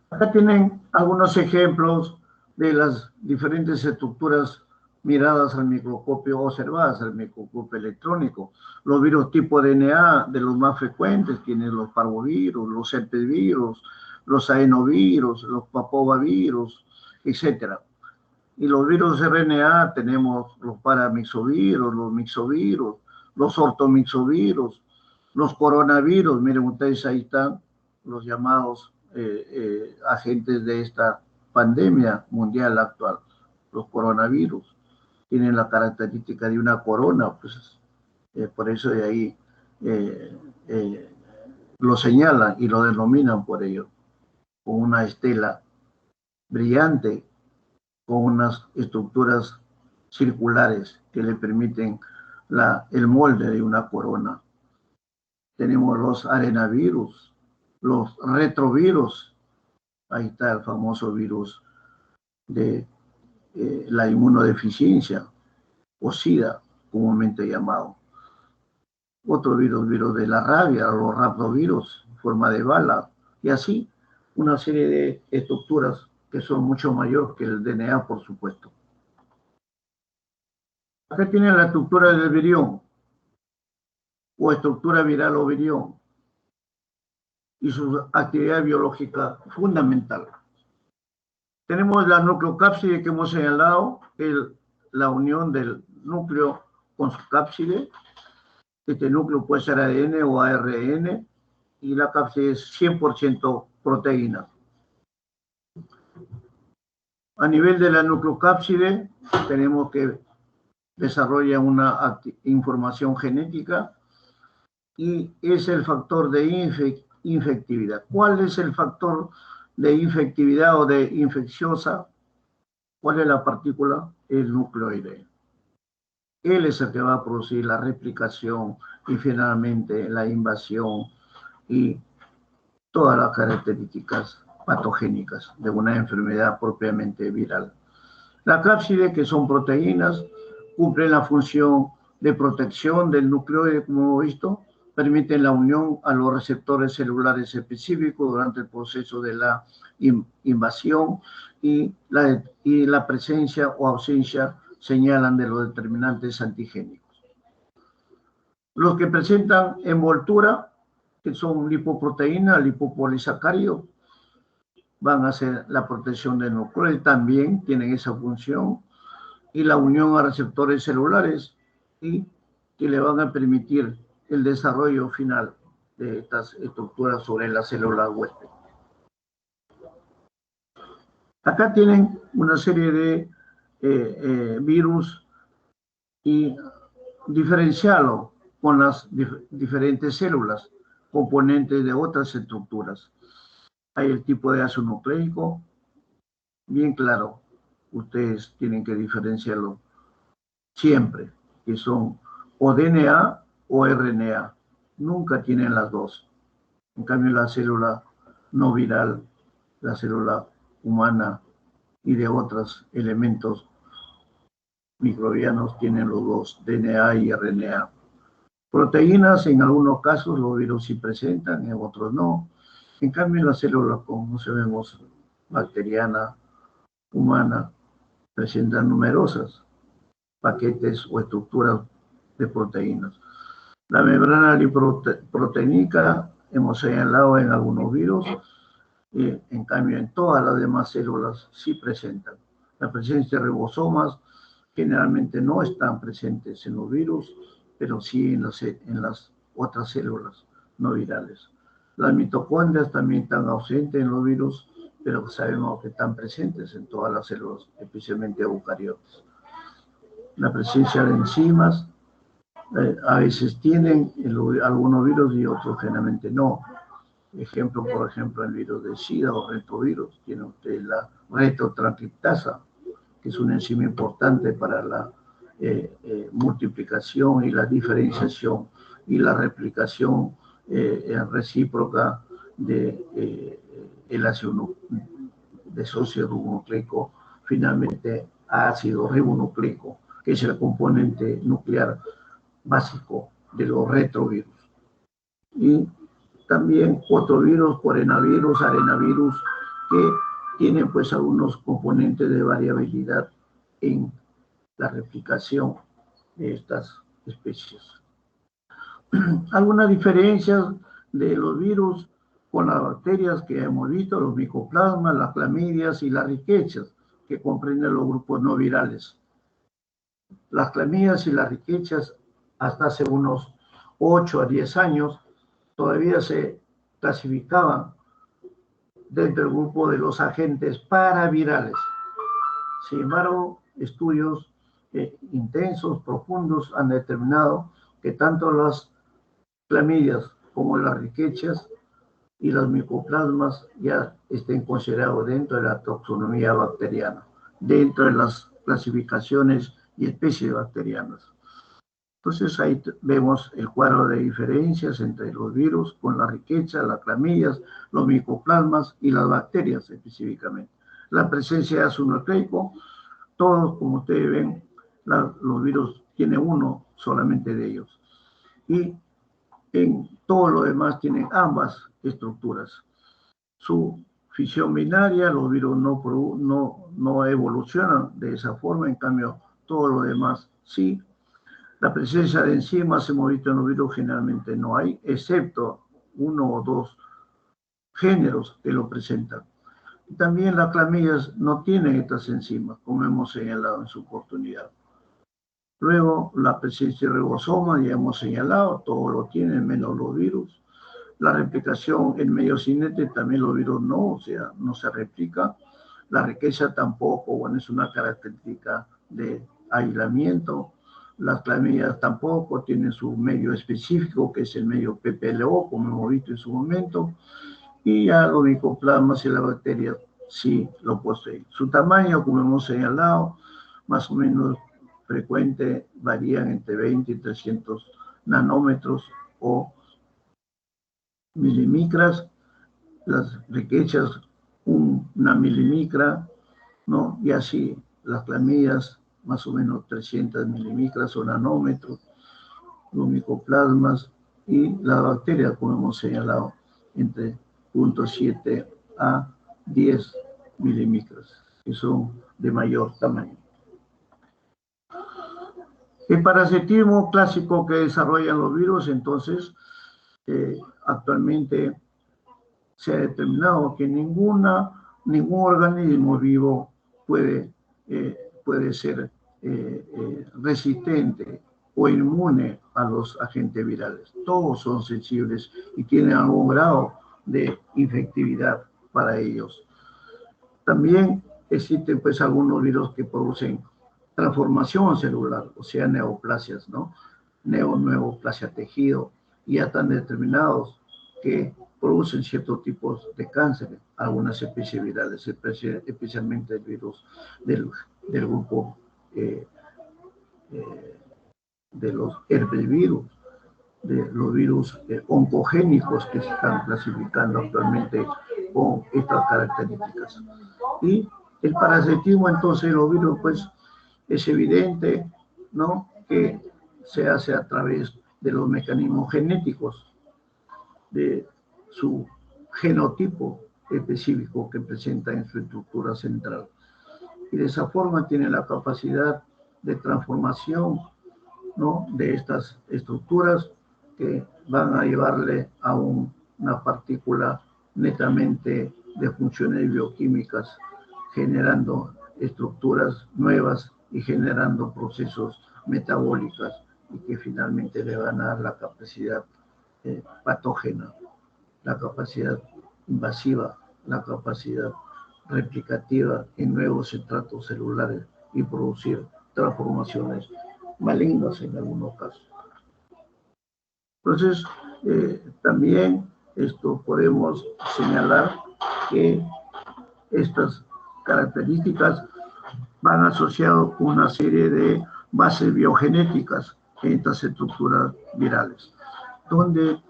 Acá tienen algunos ejemplos de las diferentes estructuras miradas al microscopio, observadas al microscopio electrónico. Los virus tipo DNA, de los más frecuentes, tienen los parvovirus, los herpesvirus, los adenovirus, los papovavirus, etc. Y los virus RNA tenemos los paramixovirus, los mixovirus, los ortomixovirus, los coronavirus. Miren ustedes, ahí están los llamados agentes de esta pandemia mundial actual. Los coronavirus tienen la característica de una corona, pues por eso de ahí lo señalan y lo denominan por ello, con una estela brillante, con unas estructuras circulares que le permiten el molde de una corona. Tenemos los arenavirus, los retrovirus, ahí está el famoso virus de la inmunodeficiencia o SIDA, comúnmente llamado. Otro virus de la rabia, los raptovirus, en forma de bala, y así una serie de estructuras que son mucho mayores que el DNA, por supuesto. Acá tienen la estructura del virión, o estructura viral o virión, y su actividad biológica fundamental. Tenemos la nucleocápside que hemos señalado, la unión del núcleo con su cápside. Este núcleo puede ser ADN o ARN, y la cápside es 100% proteína. A nivel de la nucleocápside, tenemos que desarrolla una información genética y es el factor de infectividad. ¿Cuál es el factor de infectividad o de infecciosa? ¿Cuál es la partícula? El nucleoide. Él es el que va a producir la replicación y finalmente la invasión y todas las características patogénicas de una enfermedad propiamente viral. La cápside, que son proteínas, cumplen la función de protección del nucleoide, como hemos visto, permiten la unión a los receptores celulares específicos durante el proceso de la invasión y la presencia o ausencia señalan de los determinantes antigénicos. Los que presentan envoltura, que son lipoproteína, lipopolisacárido, van a hacer la protección del nucleoide, también tienen esa función, y la unión a receptores celulares, y que le van a permitir el desarrollo final de estas estructuras sobre la célula huésped. Acá tienen una serie de virus y diferenciarlo con las diferentes células, componentes de otras estructuras. Hay el tipo de ácido nucleico, bien claro, ustedes tienen que diferenciarlo siempre, que son o DNA o RNA. Nunca tienen las dos. En cambio, la célula no viral, la célula humana y de otros elementos microbianos tienen los dos, DNA y RNA. Proteínas, en algunos casos los virus sí presentan, en otros no. En cambio, la célula, como sabemos, bacteriana, humana, presentan numerosas paquetes o estructuras de proteínas. La membrana lipoproteínica hemos señalado en algunos virus, y en cambio en todas las demás células sí presentan. La presencia de ribosomas generalmente no están presentes en los virus, pero sí en las otras células no virales. Las mitocondrias también están ausentes en los virus, pero sabemos que están presentes en todas las células, especialmente eucariotas. La presencia de enzimas, a veces tienen algunos virus y otros generalmente no. Ejemplo, por ejemplo, el virus de SIDA o retrovirus, tiene usted la retrotranscriptasa, que es una enzima importante para la multiplicación y la diferenciación y la replicación recíproca de el ácido desoxirribonucleico finalmente a ácido ribonucleico, que es el componente nuclear básico de los retrovirus. Y también otros virus, coronavirus, arenavirus, que tienen pues algunos componentes de variabilidad en la replicación de estas especies. Algunas diferencias de los virus con las bacterias que hemos visto, los micoplasmas, las clamidias y las riquezas, que comprenden los grupos no virales. Las clamidias y las riquezas, hasta hace unos 8 a 10 años, todavía se clasificaban dentro del grupo de los agentes paravirales. Sin embargo, estudios intensos, profundos, han determinado que tanto las clamidias como las riquezas y los micoplasmas ya estén considerados dentro de la taxonomía bacteriana, dentro de las clasificaciones y especies bacterianas. Entonces ahí vemos el cuadro de diferencias entre los virus con la riqueza, las clamidias, los micoplasmas y las bacterias específicamente. La presencia de ácido nucleico, todos como ustedes ven, los virus tienen uno solamente de ellos. Y en todo lo demás tienen ambas estructuras. Su fisión binaria, los virus no evolucionan de esa forma, en cambio todo lo demás sí. La presencia de enzimas, hemos visto en los virus, generalmente no hay, excepto uno o dos géneros que lo presentan. Y también las clamidias no tienen estas enzimas, como hemos señalado en su oportunidad. Luego, la presencia de ribosomas, ya hemos señalado, todo lo tienen, menos los virus. La replicación en medio cinético, también los virus no, o sea, no se replica. La riqueza tampoco, bueno, es una característica de aislamiento. Las clamidias tampoco tienen su medio específico, que es el medio PPLO, como hemos visto en su momento. Y ya los micoplasmas y las bacterias sí lo poseen. Su tamaño, como hemos señalado, más o menos frecuente, varían entre 20 y 300 nanómetros o milimicras. Las riquezas, una milimicra, ¿no? Y así las clamidias, más o menos 300 milimicras o nanómetros, los micoplasmas y las bacterias, como hemos señalado, entre 0.7 a 10 milimicras, que son de mayor tamaño. El parasitismo clásico que desarrollan los virus, entonces, actualmente se ha determinado que ningún organismo vivo puede ser resistente o inmune a los agentes virales. Todos son sensibles y tienen algún grado de infectividad para ellos. También existen pues algunos virus que producen transformación celular, o sea, neoplasias, ¿no? Neoplasia tejido, y ya están determinados que producen ciertos tipos de cáncer, algunas especies virales, especialmente el virus del grupo de los herpesvirus, de los virus oncogénicos que se están clasificando actualmente con estas características. Y el parasitismo, entonces, los virus, pues, es evidente, ¿no?, que se hace a través de los mecanismos genéticos, de su genotipo específico que presenta en su estructura central. Y de esa forma tiene la capacidad de transformación, ¿no?, de estas estructuras que van a llevarle a una partícula netamente de funciones bioquímicas, generando estructuras nuevas y generando procesos metabólicos y que finalmente le van a dar la capacidad patógena, la capacidad invasiva, la capacidad replicativa en nuevos estratos celulares y producir transformaciones malignas en algunos casos. Entonces, también esto podemos señalar que estas características van asociadas con una serie de bases biogenéticas en estas estructuras virales, donde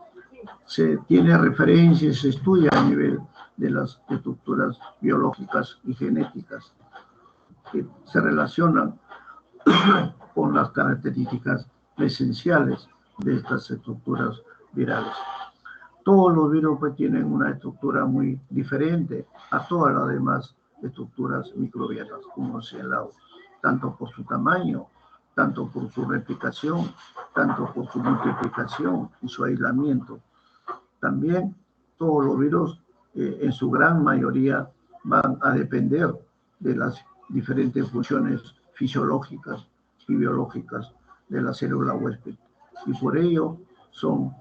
se tiene referencias, se estudia a nivel de las estructuras biológicas y genéticas que se relacionan con las características esenciales de estas estructuras virales. Todos los virus pues, tienen una estructura muy diferente a todas las demás estructuras microbianas, como señalado, tanto por su tamaño, tanto por su replicación, tanto por su multiplicación y su aislamiento. También todos los virus, en su gran mayoría, van a depender de las diferentes funciones fisiológicas y biológicas de la célula huésped. Y por ello son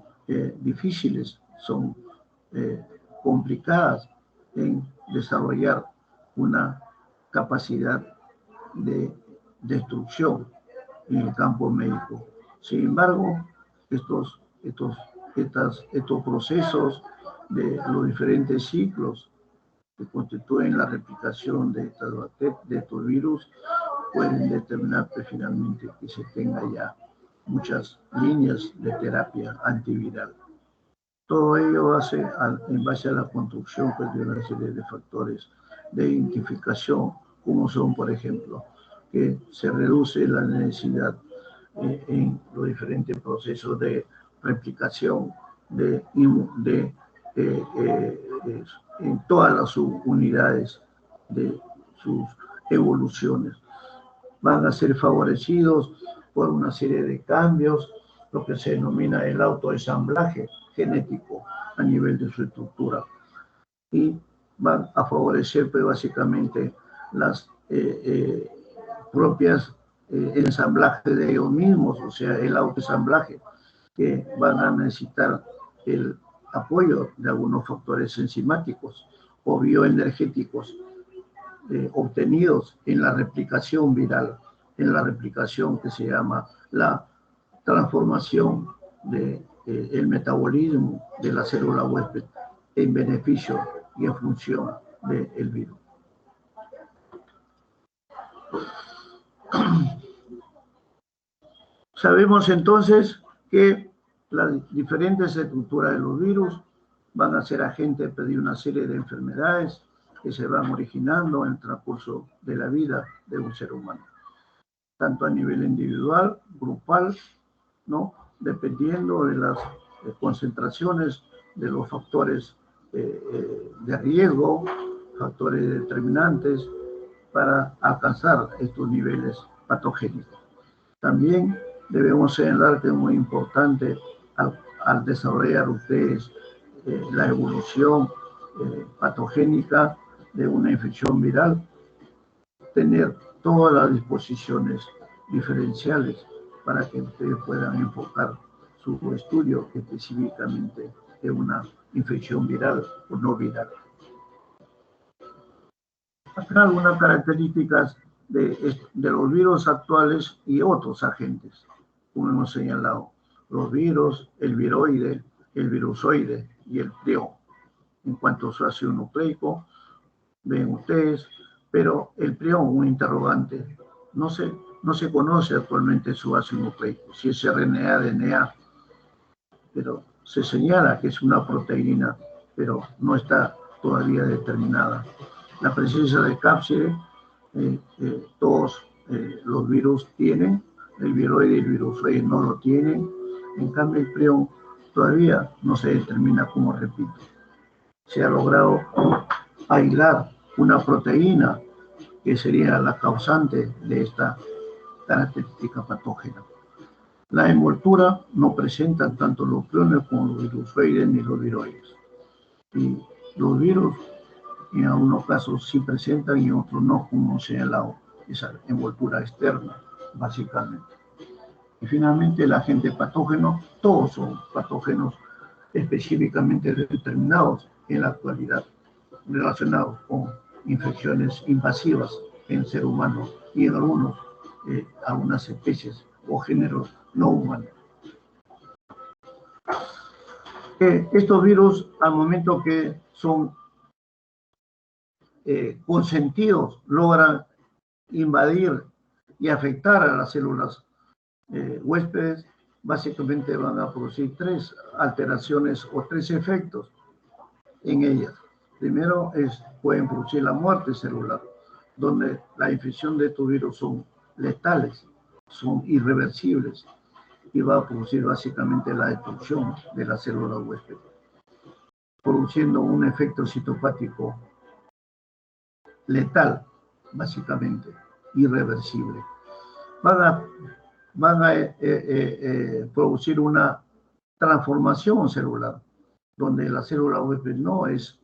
difíciles, son complicadas en desarrollar una capacidad de destrucción en el campo médico. Sin embargo, estos procesos de los diferentes ciclos que constituyen la replicación de estos virus pueden determinar que finalmente que se tenga ya muchas líneas de terapia antiviral. Todo ello hace en base a la construcción pues, de una serie de factores de identificación, como son, por ejemplo, que se reduce la necesidad en los diferentes procesos de replicación en todas las subunidades de sus evoluciones. Van a ser favorecidos por una serie de cambios, lo que se denomina el autoensamblaje genético a nivel de su estructura. Y van a favorecer pues, básicamente las propias ensamblajes de ellos mismos, o sea, el autoensamblaje, que van a necesitar el apoyo de algunos factores enzimáticos o bioenergéticos obtenidos en la replicación viral, en la replicación que se llama la transformación del metabolismo de la célula huésped en beneficio y en función del virus. Sabemos entonces que las diferentes estructuras de los virus van a ser agentes de una serie de enfermedades que se van originando en el transcurso de la vida de un ser humano, tanto a nivel individual, grupal, ¿no?, dependiendo de las concentraciones de los factores de riesgo, factores determinantes para alcanzar estos niveles patogénicos. También debemos señalar que es muy importante al desarrollar ustedes la evolución patogénica de una infección viral, tener todas las disposiciones diferenciales para que ustedes puedan enfocar su estudio específicamente de una infección viral o no viral. Acá algunas características de los virus actuales y otros agentes, como hemos señalado, los virus, el viroide, el virusoide y el prión. En cuanto a su ácido nucleico, ven ustedes, pero el prión, un interrogante, no sé no se conoce actualmente su ácido nucleico, si es RNA, DNA, pero se señala que es una proteína, pero no está todavía determinada. La presencia del cápside, todos los virus tienen, el viroide y el virusoide no lo tienen, en cambio el prión todavía no se determina, como repito. Se ha logrado aislar una proteína que sería la causante de esta característica patógena. La envoltura no presenta tanto los priones como los virusoides ni los viroides. Y los virus en algunos casos sí presentan y en otros no, como señalado, esa envoltura externa, básicamente. Y finalmente el agente patógeno, todos son patógenos específicamente determinados en la actualidad, relacionados con infecciones invasivas en ser humano y en algunas especies o géneros no humanos. Estos virus, al momento que son consentidos, logran invadir y afectar a las células huéspedes, básicamente van a producir tres alteraciones o tres efectos en ellas. Primero, pueden producir la muerte celular, donde la infección de estos virus son letales, son irreversibles, y va a producir básicamente la destrucción de la célula huésped, produciendo un efecto citopático letal, básicamente, irreversible. Van a producir una transformación celular, donde la célula huésped no es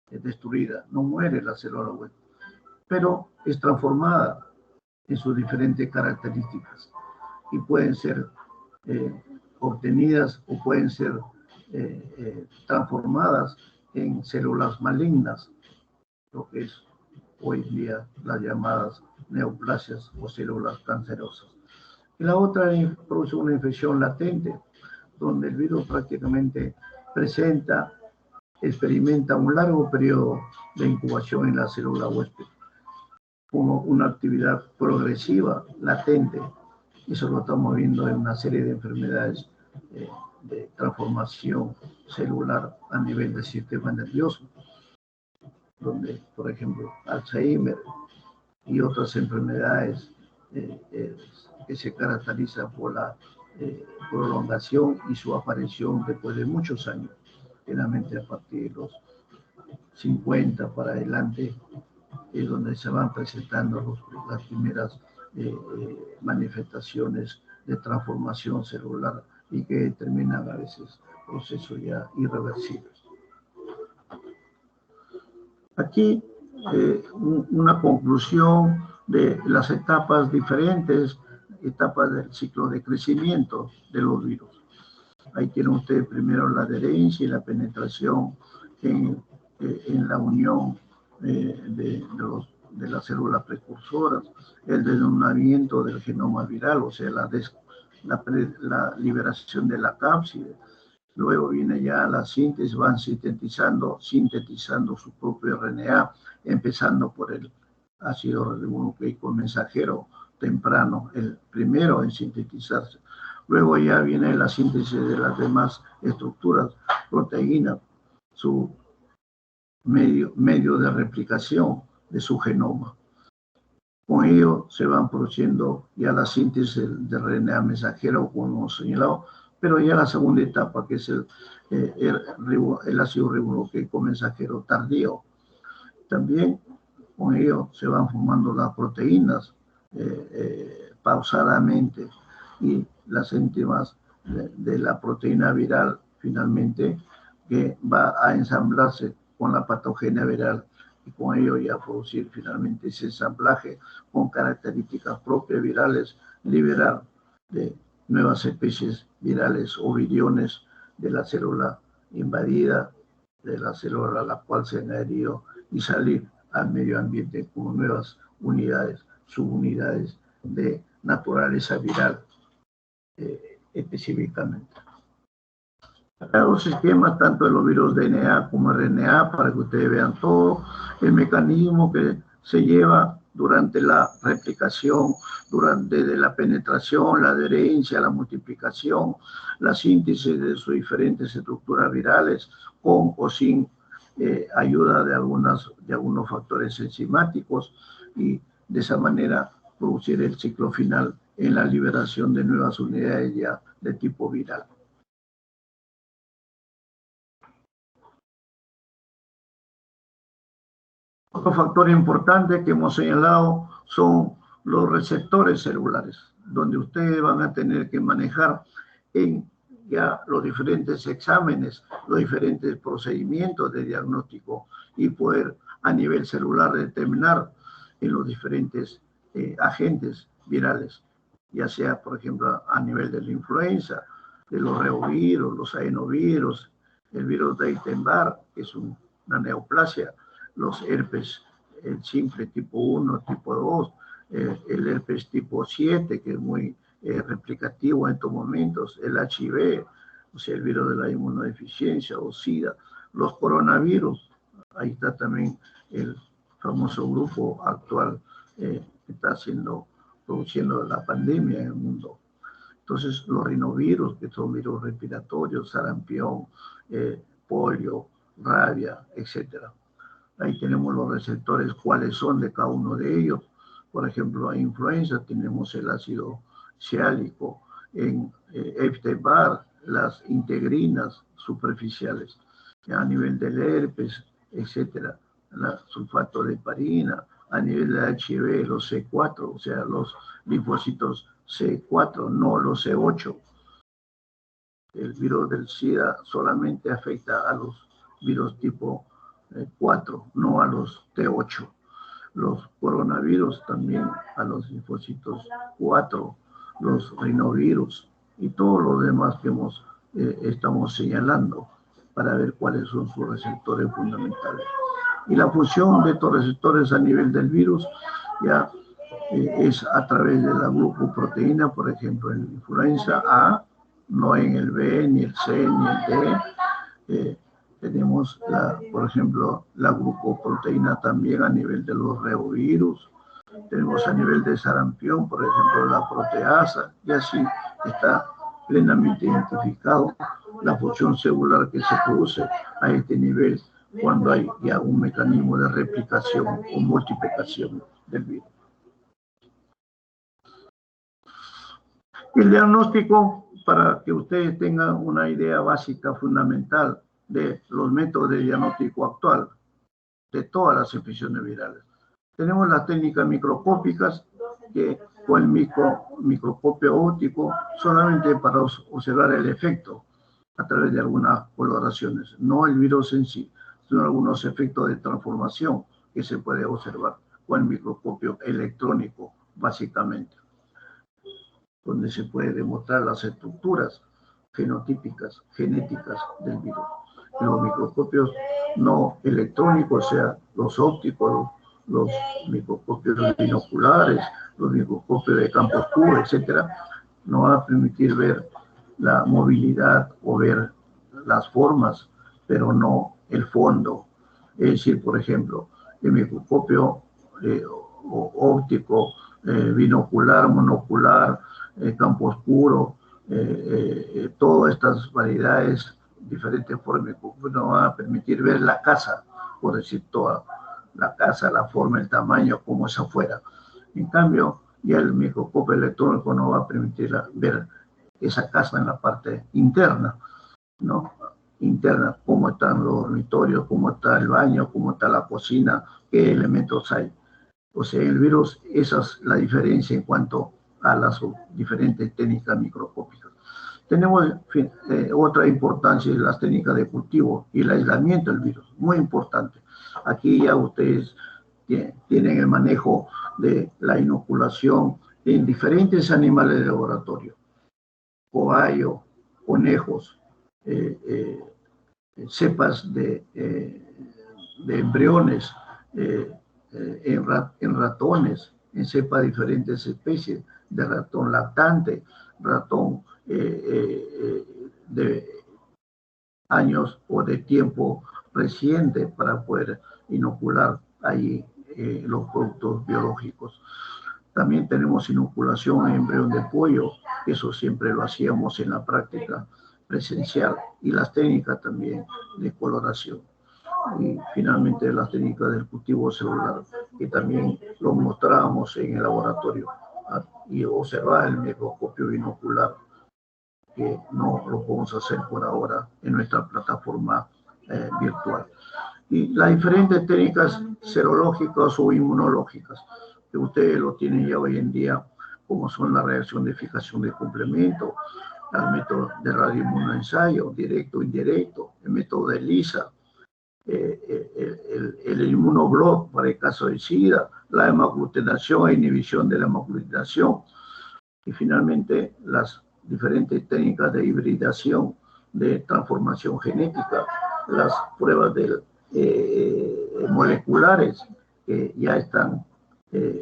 destruida, no muere la célula huésped, pero es transformada en sus diferentes características y pueden ser obtenidas o pueden ser transformadas en células malignas, lo que es hoy día las llamadas neoplasias o células cancerosas. Y la otra produce una infección latente, donde el virus prácticamente experimenta un largo periodo de incubación en la célula huésped, como una actividad progresiva, latente. Eso lo estamos viendo en una serie de enfermedades de transformación celular a nivel del sistema nervioso, donde, por ejemplo, Alzheimer y otras enfermedades que se caracterizan por la prolongación y su aparición después de muchos años, generalmente a partir de los 50 para adelante, es donde se van presentando las primeras manifestaciones de transformación celular y que determinan a veces procesos ya irreversibles. Aquí una conclusión de las diferentes etapas del ciclo de crecimiento de los virus. Ahí tienen ustedes primero la adherencia y la penetración en la unión de las células precursoras, el desdoblamiento del genoma viral, o sea, la liberación de la cápside. Luego viene ya la síntesis, van sintetizando su propio RNA, empezando por el ácido ribonucleico mensajero temprano, el primero en sintetizarse. Luego ya viene la síntesis de las demás estructuras, proteínas, su medio de replicación de su genoma. Con ello se van produciendo ya la síntesis de RNA mensajero, como hemos señalado, pero ya la segunda etapa, que es el ácido ribonucleico mensajero tardío. También con ello se van formando las proteínas pausadamente, y las enzima de la proteína viral finalmente, que va a ensamblarse con la patogenia viral y con ello ya producir finalmente ese ensamblaje con características propias virales, liberar de nuevas especies virales o viriones de la célula invadida, de la célula a la cual se han adherido, y salir al medio ambiente como nuevas unidades, subunidades de naturaleza viral específicamente. Acá los esquemas tanto de los virus DNA como RNA, para que ustedes vean todo el mecanismo que se lleva durante la replicación, durante la penetración, la adherencia, la multiplicación, la síntesis de sus diferentes estructuras virales, con o sin ayuda de algunos factores enzimáticos, y de esa manera producir el ciclo final en la liberación de nuevas unidades ya de tipo viral. Otro factor importante que hemos señalado son los receptores celulares, donde ustedes van a tener que manejar en ya los diferentes exámenes, los diferentes procedimientos de diagnóstico, y poder a nivel celular determinar en los diferentes agentes virales, ya sea, por ejemplo, a nivel de la influenza, de los reovirus, los adenovirus, el virus de Epstein-Barr, que es una neoplasia, los herpes simple tipo 1, tipo 2, el herpes tipo 7, que es muy replicativo en estos momentos, el HIV, o sea, el virus de la inmunodeficiencia o SIDA, los coronavirus. Ahí está también el famoso grupo actual que está produciendo la pandemia en el mundo. Entonces, los rinovirus, que son virus respiratorios, sarampión, polio, rabia, etcétera. Ahí tenemos los receptores, cuáles son de cada uno de ellos. Por ejemplo, en influenza tenemos el ácido ciálico, en Epstein-Barr, las integrinas superficiales, a nivel del herpes, etcétera, sulfato de heparina, a nivel del HIV, los C4, o sea, los linfocitos C4, no los C8. El virus del SIDA solamente afecta a los virus tipo 4, no a los T8. Los coronavirus también a los linfocitos 4, los rinovirus y todos los demás que estamos señalando para ver cuáles son sus receptores fundamentales. Y la función de estos receptores a nivel del virus ya es a través de la glucoproteína, por ejemplo, en la influenza A, no en el B, ni el C, ni el D. Tenemos, por ejemplo, la glucoproteína también a nivel de los reovirus. Tenemos a nivel de sarampión, por ejemplo, la proteasa, y así está plenamente identificado la función celular que se produce a este nivel cuando hay ya un mecanismo de replicación o multiplicación del virus. El diagnóstico, para que ustedes tengan una idea básica, fundamental de los métodos de diagnóstico actual de todas las infecciones virales. Tenemos las técnicas microscópicas, que con el microscopio óptico, solamente para observar el efecto a través de algunas coloraciones, no el virus en sí, sino algunos efectos de transformación que se puede observar con el microscopio electrónico, básicamente, donde se puede demostrar las estructuras fenotípicas, genéticas del virus. Los microscopios no electrónicos, o sea, los ópticos, los microscopios binoculares, los microscopios de campo oscuro, etcétera, no van a permitir ver la movilidad o ver las formas, pero no el fondo. Es decir, por ejemplo, el microscopio óptico, binocular, monocular, campo oscuro, todas estas variedades, diferentes formas, no van a permitir ver la casa, por decir toda la casa, la forma, el tamaño, como es afuera. En cambio, ya el microscopio electrónico no va a permitir ver esa casa en la parte interna, ¿no? Interna, cómo están los dormitorios, cómo está el baño, cómo está la cocina, qué elementos hay. O sea, el virus, esa es la diferencia en cuanto a las diferentes técnicas microscópicas. Tenemos otra importancia en las técnicas de cultivo y el aislamiento del virus, muy importante. Aquí ya ustedes tienen el manejo de la inoculación en diferentes animales de laboratorio, cobayo, conejos, cepas de embriones, en ratones, en cepas de diferentes especies, de ratón lactante, ratón de años o de tiempo reciente, para poder inocular ahí los productos biológicos. También tenemos inoculación en embrión de pollo, eso siempre lo hacíamos en la práctica presencial, y las técnicas también de coloración. Y finalmente las técnicas del cultivo celular, que también lo mostrábamos en el laboratorio y observar el microscopio binocular, que no lo podemos hacer por ahora en nuestra plataforma virtual. Y las diferentes técnicas serológicas o inmunológicas que ustedes lo tienen ya hoy en día, como son la reacción de fijación de complemento, el método de radioinmunoensayo, directo o indirecto, el método de ELISA, el inmunoblock para el caso de SIDA, la hemaglutinación e inhibición de la hemaglutinación, y finalmente las diferentes técnicas de hibridación, de transformación genética, las pruebas moleculares que ya están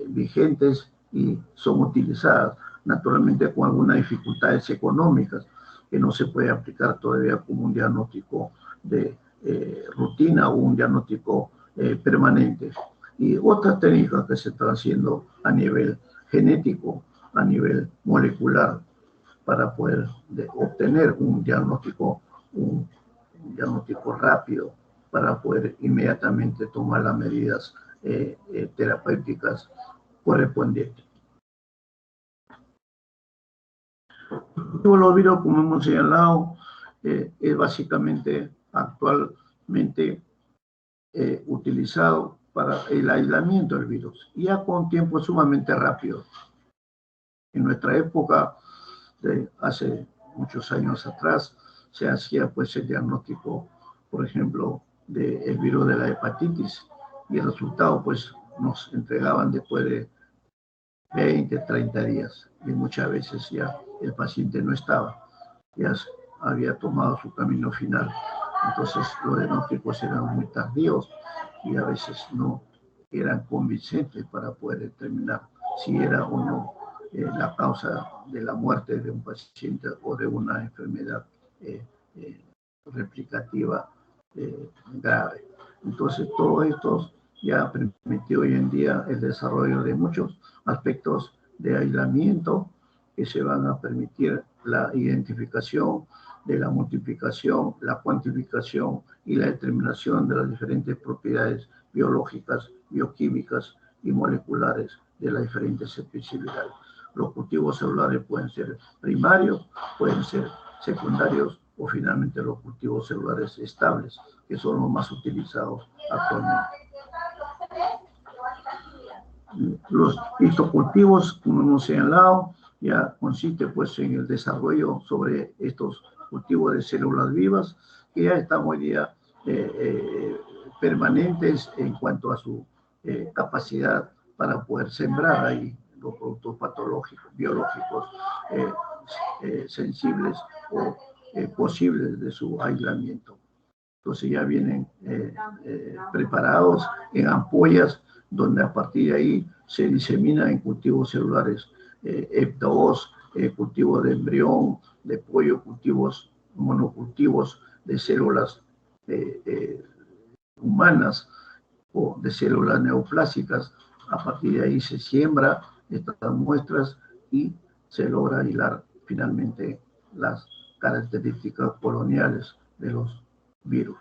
vigentes y son utilizadas, naturalmente con algunas dificultades económicas, que no se puede aplicar todavía como un diagnóstico de rutina o un diagnóstico permanente. Y otras técnicas que se están haciendo a nivel genético, a nivel molecular, para poder obtener un diagnóstico rápido, para poder inmediatamente tomar las medidas terapéuticas correspondientes. Los virus, como hemos señalado, es básicamente actualmente utilizado para el aislamiento del virus, ya con tiempo sumamente rápido. En nuestra época, de hace muchos años atrás, se hacía pues el diagnóstico, por ejemplo, del virus de la hepatitis, y el resultado pues nos entregaban después de 20, 30 días, y muchas veces ya el paciente no estaba, ya había tomado su camino final. Entonces los diagnósticos eran muy tardíos y a veces no eran convincentes para poder determinar si era o no la causa de la muerte de un paciente o de una enfermedad replicativa grave. Entonces todo esto ya permitió hoy en día el desarrollo de muchos aspectos de aislamiento que se van a permitir la identificación de la multiplicación, la cuantificación y la determinación de las diferentes propiedades biológicas, bioquímicas y moleculares de las diferentes especialidades. Los cultivos celulares pueden ser primarios, pueden ser secundarios o finalmente los cultivos celulares estables, que son los más utilizados actualmente. Los histocultivos, como hemos señalado, ya consiste pues en el desarrollo sobre estos cultivos de células vivas que ya están hoy día permanentes en cuanto a su capacidad para poder sembrar ahí los productos patológicos, biológicos sensibles o posibles de su aislamiento. Entonces ya vienen preparados en ampollas, donde a partir de ahí se disemina en cultivos celulares EPTA2, cultivos de embrión, de pollo, cultivos monocultivos de células humanas o de células neoplásicas. A partir de ahí se siembra estas muestras y se logra aislar finalmente las características coloniales de los virus.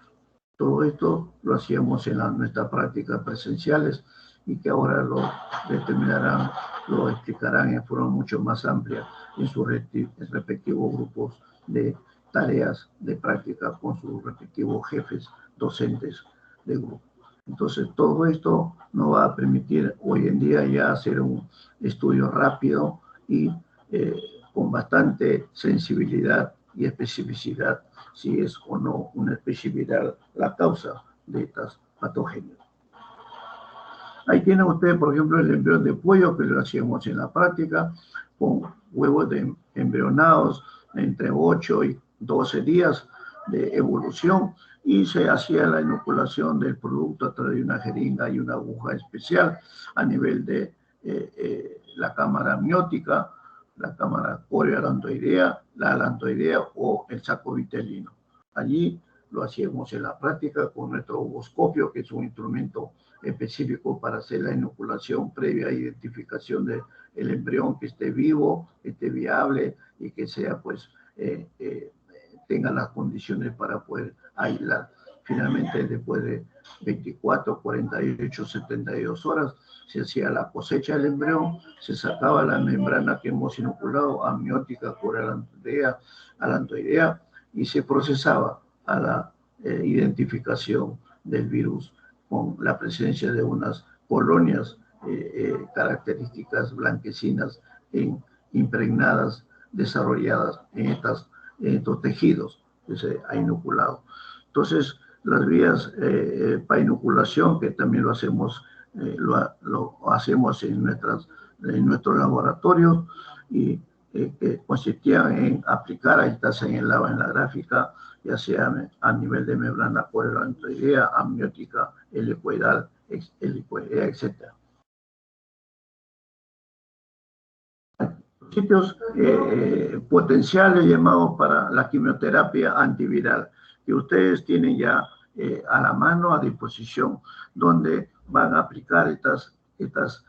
Todo esto lo hacíamos en nuestras prácticas presenciales y que ahora lo determinarán, lo explicarán en forma mucho más amplia en sus respectivos grupos de tareas de práctica con sus respectivos jefes docentes de grupo. Entonces todo esto nos va a permitir hoy en día ya hacer un estudio rápido y con bastante sensibilidad y especificidad si es o no una especificidad la causa de estas patógenos. Ahí tienen ustedes, por ejemplo, el embrión de pollo que lo hacíamos en la práctica con huevos embrionados entre 8 y 12 días de evolución y se hacía la inoculación del producto a través de una jeringa y una aguja especial a nivel de la cámara amniótica, la cámara corioalantoidea, la alantoidea o el saco vitelino. Allí lo hacíamos en la práctica con nuestro ovoscopio, que es un instrumento específico para hacer la inoculación previa identificación del embrión que esté vivo, que esté viable y que sea, pues, tenga las condiciones para poder aislar. Finalmente, después de 24, 48, 72 horas, se hacía la cosecha del embrión, se sacaba la membrana que hemos inoculado, amniótica, alantoidea, y se procesaba a la identificación del virus con la presencia de unas colonias características blanquecinas impregnadas, desarrolladas en estos tejidos que se ha inoculado. Entonces, las vías para inoculación, que también lo hacemos en nuestros laboratorios, y que consistían en aplicar, ahí está señalado en la gráfica, ya sea a nivel de membrana coelantoidea, amniótica, helicoidal, etc. Sitios potenciales llamados para la quimioterapia antiviral, que ustedes tienen ya a la mano, a disposición, donde van a aplicar estas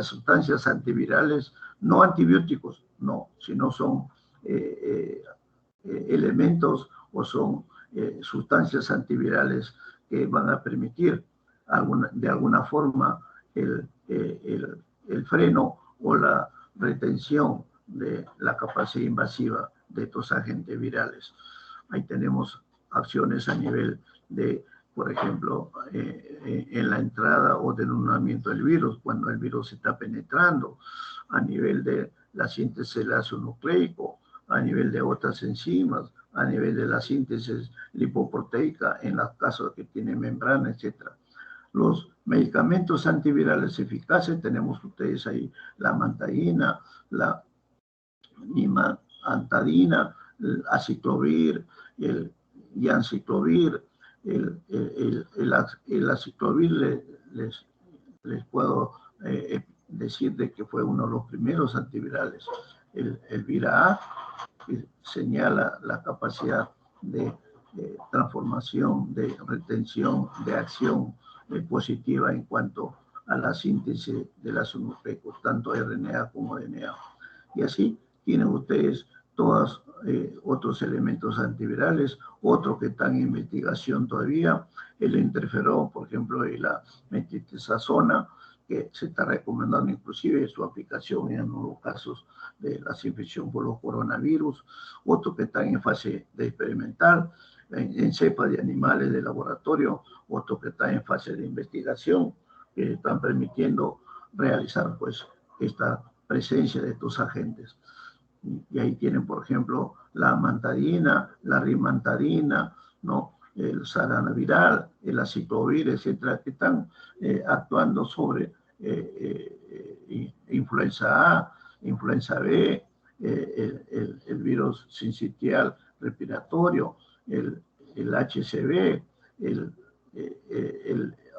sustancias antivirales, no antibióticos, no, sino son elementos o son sustancias antivirales que van a permitir de alguna forma el freno o la retención de la capacidad invasiva de estos agentes virales. Ahí tenemos acciones a nivel de, por ejemplo, en la entrada o denudamiento del virus, cuando el virus está penetrando, a nivel de la síntesis del ácido nucleico, a nivel de otras enzimas, a nivel de la síntesis lipoproteica en los casos que tienen membrana, etc. Los medicamentos antivirales eficaces, tenemos ustedes ahí la amantadina, la nimantadina, el aciclovir, el ganciclovir, el aciclovir les puedo decir de que fue uno de los primeros antivirales. El Vira-A, que señala la capacidad de transformación, de retención, de acción positiva en cuanto a la síntesis de las nucleicos, tanto RNA como DNA. Y así tienen ustedes todos otros elementos antivirales, otros que están en investigación todavía, el interferón, por ejemplo, y la metiltesazona, que se está recomendando inclusive su aplicación en algunos casos de las infecciones por los coronavirus, otros que están en fase de experimental, en cepas de animales de laboratorio, otros que están en fase de investigación, que están permitiendo realizar, pues, esta presencia de estos agentes. Y ahí tienen, por ejemplo, la amantadina, la rimantadina, ¿no? El saranaviral, el aciclovir, etcétera, que están actuando sobre influenza A, influenza B, el virus sincitial respiratorio, el HCV, el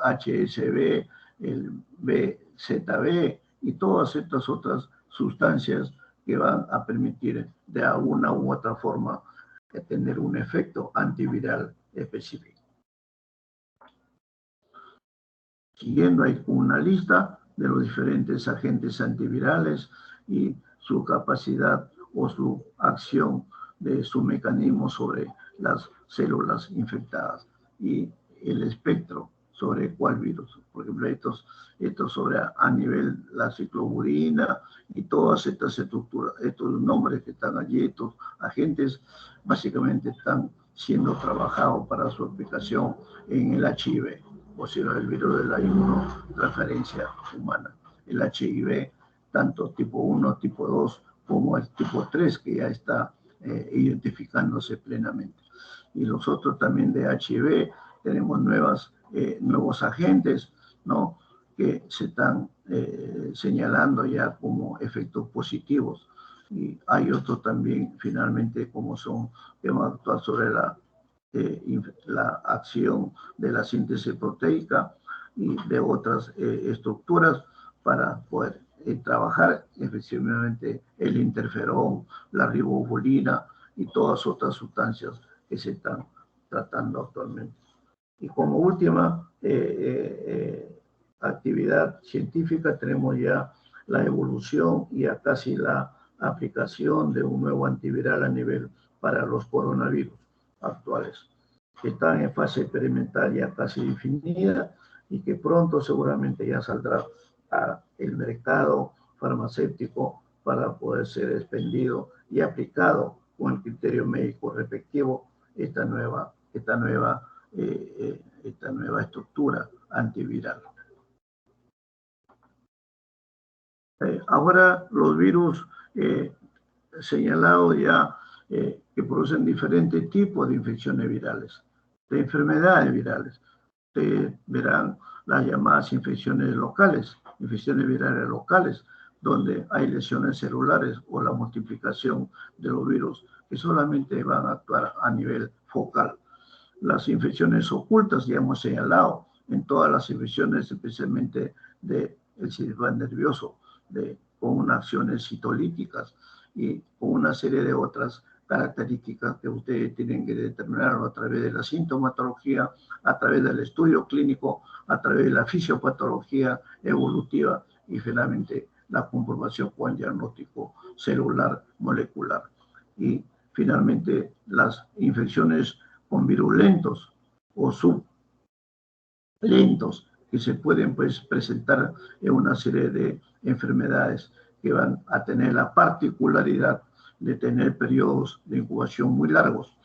HSV, el BZB y todas estas otras sustancias que van a permitir de alguna u otra forma tener un efecto antiviral específico. Siguiendo hay una lista de los diferentes agentes antivirales y su capacidad o su acción de su mecanismo sobre las células infectadas y el espectro sobre cuál virus. Por ejemplo, estos sobre a nivel la cicloburina y todas estas estructuras, estos nombres que están allí, estos agentes básicamente están siendo trabajados para su aplicación en el HIV, o sea, el virus de la inmunotransferencia humana. El HIV, tanto tipo 1, tipo 2, como el tipo 3, que ya está identificándose plenamente. Y nosotros también de HIV tenemos nuevos agentes, ¿no?, que se están señalando ya como efectos positivos. Y hay otros también, finalmente, como son, que van a actuar sobre la acción de la síntesis proteica y de otras estructuras para poder trabajar efectivamente el interferón, la ribofulina y todas otras sustancias que se están tratando actualmente. Y como última actividad científica tenemos ya la evolución y ya casi la aplicación de un nuevo antiviral a nivel para los coronavirus actuales, que están en fase experimental ya casi definida y que pronto seguramente ya saldrá al mercado farmacéutico para poder ser expendido y aplicado con el criterio médico respectivo esta nueva estructura antiviral. Ahora los virus señalados ya que producen diferentes tipos de infecciones virales, de enfermedades virales. Ustedes verán las llamadas infecciones locales, infecciones virales locales, donde hay lesiones celulares o la multiplicación de los virus que solamente van a actuar a nivel focal. Las infecciones ocultas, ya hemos señalado, en todas las infecciones, especialmente del sistema nervioso, con unas acciones citolíticas y con una serie de otras características que ustedes tienen que determinar a través de la sintomatología, a través del estudio clínico, a través de la fisiopatología evolutiva y finalmente la comprobación con el diagnóstico celular molecular. Y finalmente las infecciones con virus lentos o sublentos que se pueden pues presentar en una serie de enfermedades que van a tener la particularidad de tener periodos de incubación muy largos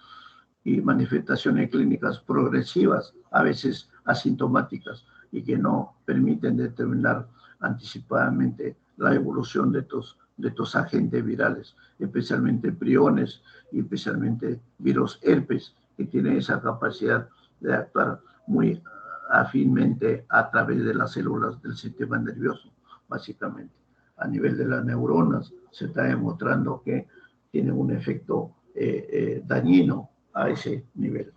y manifestaciones clínicas progresivas, a veces asintomáticas, y que no permiten determinar anticipadamente la evolución de estos agentes virales, especialmente priones y especialmente virus herpes, que tienen esa capacidad de actuar muy afínmente a través de las células del sistema nervioso, básicamente. A nivel de las neuronas se está demostrando que tienen un efecto dañino a ese nivel.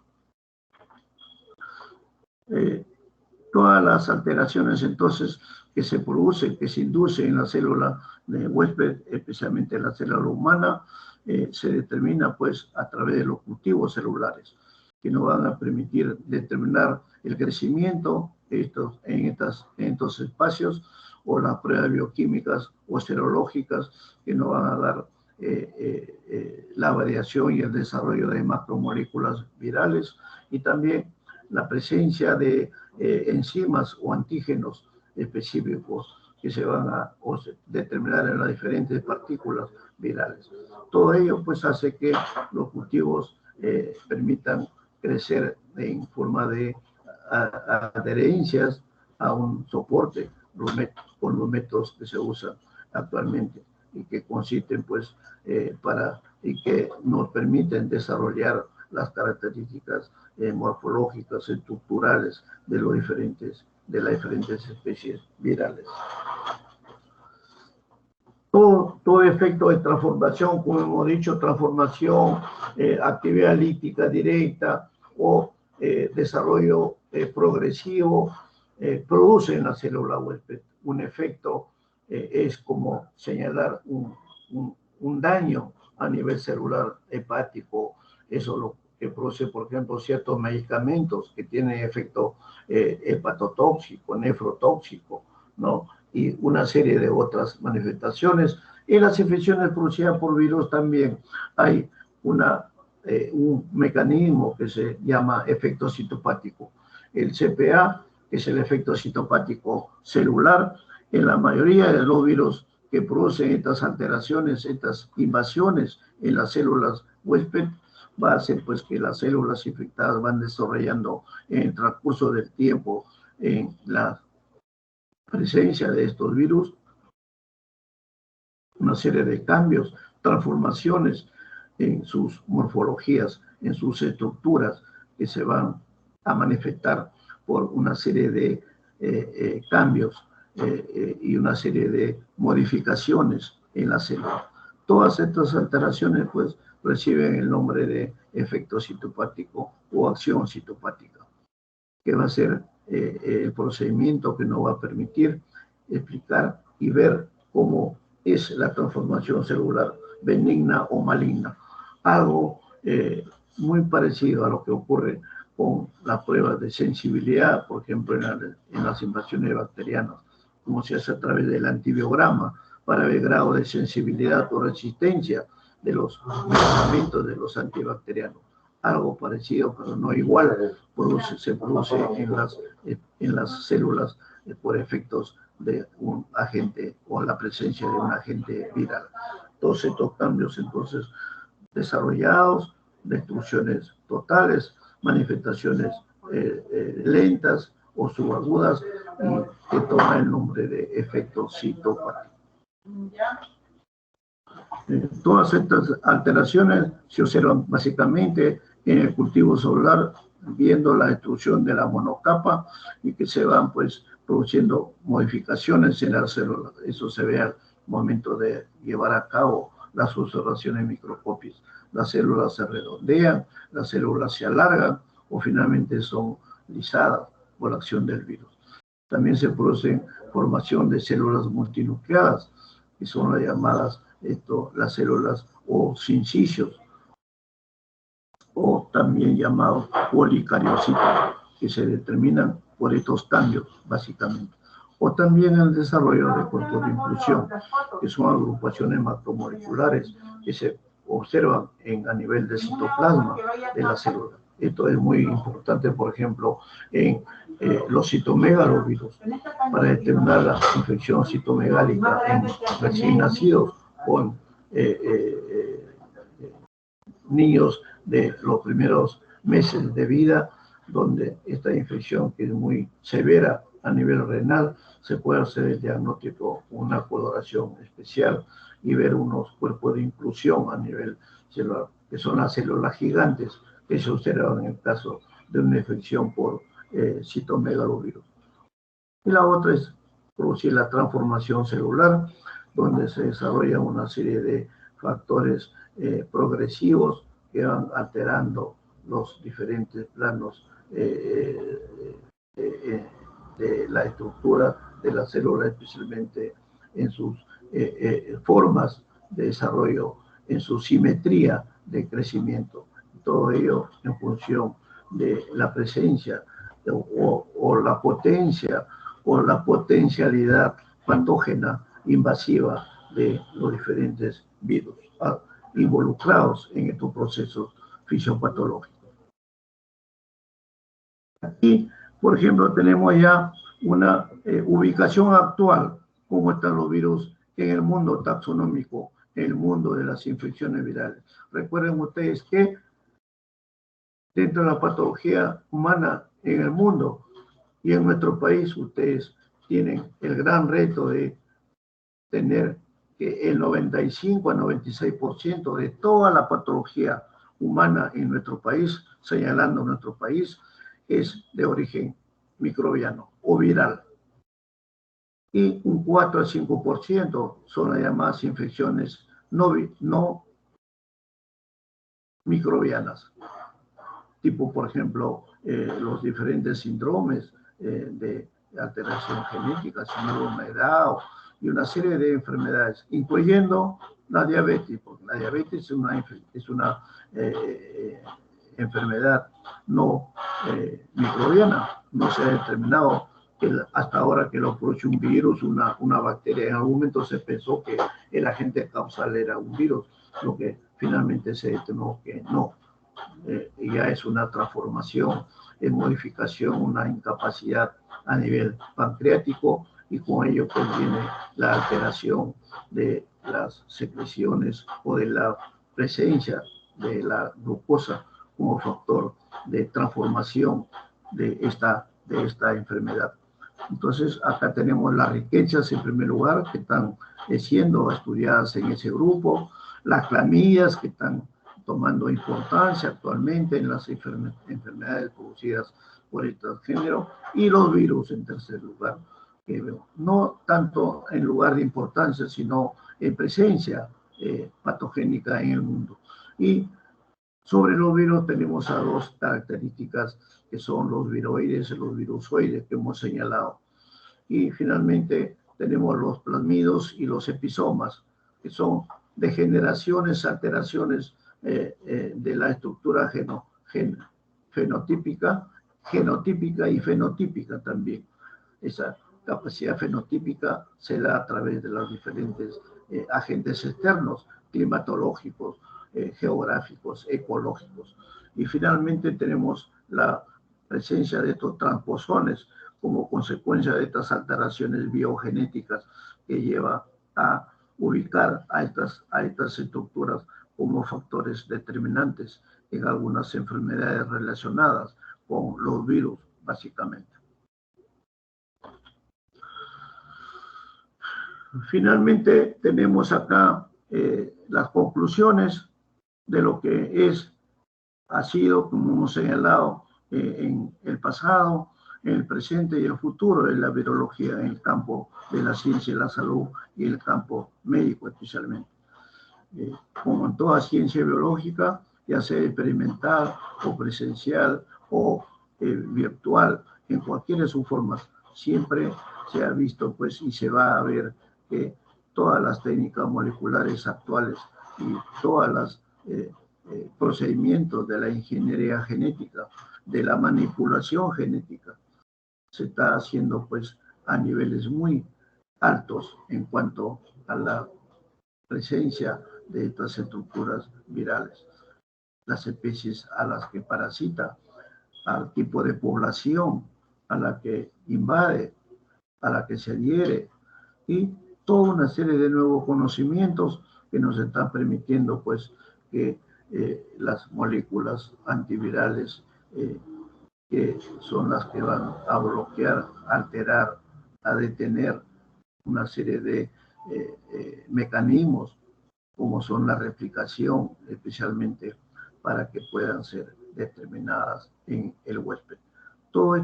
Todas las alteraciones entonces que se producen, que se inducen en la célula de huésped, especialmente en la célula humana, se determina pues a través de los cultivos celulares, que nos van a permitir determinar el crecimiento en estos espacios, o las pruebas bioquímicas o serológicas que nos van a dar la variación y el desarrollo de macromoléculas virales, y también la presencia de enzimas o antígenos específicos que se van a determinar en las diferentes partículas virales. Todo ello pues hace que los cultivos permitan crecer en forma de adherencias a un soporte con los métodos que se usan actualmente y que consisten pues y que nos permiten desarrollar las características morfológicas, estructurales de las diferentes especies virales. Todo efecto de transformación, como hemos dicho, transformación, actividad lítica directa o desarrollo progresivo, produce en la célula huésped un efecto, es como señalar un daño a nivel celular hepático. Eso lo que produce, por ejemplo, ciertos medicamentos que tienen efecto hepatotóxico, nefrotóxico, ¿no? Y una serie de otras manifestaciones. En las infecciones producidas por virus también hay un mecanismo que se llama efecto citopático. El CPA, que es el efecto citopático celular, en la mayoría de los virus que producen estas alteraciones, estas invasiones en las células huésped, va a hacer pues que las células infectadas van desarrollando en el transcurso del tiempo en la presencia de estos virus una serie de cambios, transformaciones en sus morfologías, en sus estructuras, que se van a manifestar por una serie de cambios y una serie de modificaciones en la célula. Todas estas alteraciones pues reciben el nombre de efecto citopático o acción citopática, que va a ser el procedimiento que nos va a permitir explicar y ver cómo es la transformación celular benigna o maligna. Algo muy parecido a lo que ocurre con las pruebas de sensibilidad, por ejemplo, en las invasiones bacterianas, como se hace a través del antibiograma, para ver el grado de sensibilidad o resistencia de los medicamentos de los antibacterianos. Algo parecido, pero no igual, se produce en las células por efectos de un agente o la presencia de un agente viral. Todos estos cambios, entonces, desarrollados, destrucciones totales, manifestaciones lentas o subagudas, y que toma el nombre de efecto citopático. Todas estas alteraciones se observan básicamente en el cultivo celular, viendo la destrucción de la monocapa y que se van pues produciendo modificaciones en las células. Eso se ve al momento de llevar a cabo las observaciones microscópicas. Las células se redondean, las células se alargan o finalmente son lisadas por la acción del virus. También se produce formación de células multinucleadas, que son las llamadas las células o sincicios, o también llamados policariocitos, que se determinan por estos cambios, básicamente. O también el desarrollo de cuerpos de inclusión, que son agrupaciones macromoleculares que se observan a nivel de citoplasma de la célula. Esto es muy importante, por ejemplo, en los citomegalovirus, para determinar la infección citomegálica en recién nacidos o en niños de los primeros meses de vida, donde esta infección, que es muy severa a nivel renal, se puede hacer el diagnóstico con una coloración especial y ver unos cuerpos de inclusión a nivel celular, que son las células gigantes que se observan en el caso de una infección por citomegalovirus. Y la otra es producir la transformación celular, donde se desarrolla una serie de factores progresivos que van alterando los diferentes planos de la estructura de la célula, especialmente en sus formas de desarrollo, en su simetría de crecimiento. Todo ello en función de la presencia o la potencia o la potencialidad patógena invasiva de los diferentes virus involucrados en estos procesos fisiopatológicos. Aquí, por ejemplo, tenemos ya una ubicación actual, cómo están los virus en el mundo taxonómico, en el mundo de las infecciones virales. Recuerden ustedes que dentro de la patología humana en el mundo y en nuestro país, ustedes tienen el gran reto de tener que el 95 a 96% de toda la patología humana en nuestro país, señalando nuestro país, es de origen microbiano o viral. Y un 4 a 5% son las llamadas infecciones no microbianas, tipo, por ejemplo, los diferentes síndromes de alteración genética, síndrome de Down y una serie de enfermedades, incluyendo la diabetes, porque la diabetes es una enfermedad no microbiana. No se ha determinado hasta ahora que lo produce un virus, una bacteria. En algún momento se pensó que el agente causal era un virus, lo que finalmente se determinó que no. Ya es una transformación, en modificación, una incapacidad a nivel pancreático, y con ello conviene la alteración de las secreciones o de la presencia de la glucosa como factor de transformación de esta enfermedad. Entonces, acá tenemos las riquezas, en primer lugar, que están siendo estudiadas en ese grupo, las clamidias, que están tomando importancia actualmente en las enfermedades producidas por este género, y los virus en tercer lugar, que no tanto en lugar de importancia, sino en presencia patogénica en el mundo. Y sobre los virus tenemos a dos características, que son los viroides y los virusoides, que hemos señalado. Y finalmente tenemos los plasmidos y los episomas, que son degeneraciones, alteraciones de la estructura fenotípica, genotípica y fenotípica también. Esa capacidad fenotípica se da a través de los diferentes agentes externos, climatológicos, geográficos, ecológicos. Y finalmente tenemos la presencia de estos transposones como consecuencia de estas alteraciones biogenéticas que lleva a ubicar a estas estructuras como factores determinantes en algunas enfermedades relacionadas con los virus, básicamente. Finalmente, tenemos acá las conclusiones de lo que ha sido, como hemos señalado, en el pasado, en el presente y el futuro de la virología en el campo de la ciencia y la salud y el campo médico especialmente. Como en toda ciencia biológica, ya sea experimental o presencial o virtual, en cualquiera de sus formas, siempre se ha visto pues y se va a ver que todas las técnicas moleculares actuales y todas las procedimientos de la ingeniería genética, de la manipulación genética, se está haciendo pues a niveles muy altos en cuanto a la presencia de estas estructuras virales. Las especies a las que parasita, al tipo de población a la que invade, a la que se adhiere, y toda una serie de nuevos conocimientos que nos están permitiendo pues que las moléculas antivirales que son las que van a bloquear, alterar, a detener una serie de mecanismos como son la replicación, especialmente para que puedan ser determinadas en el huésped. Todo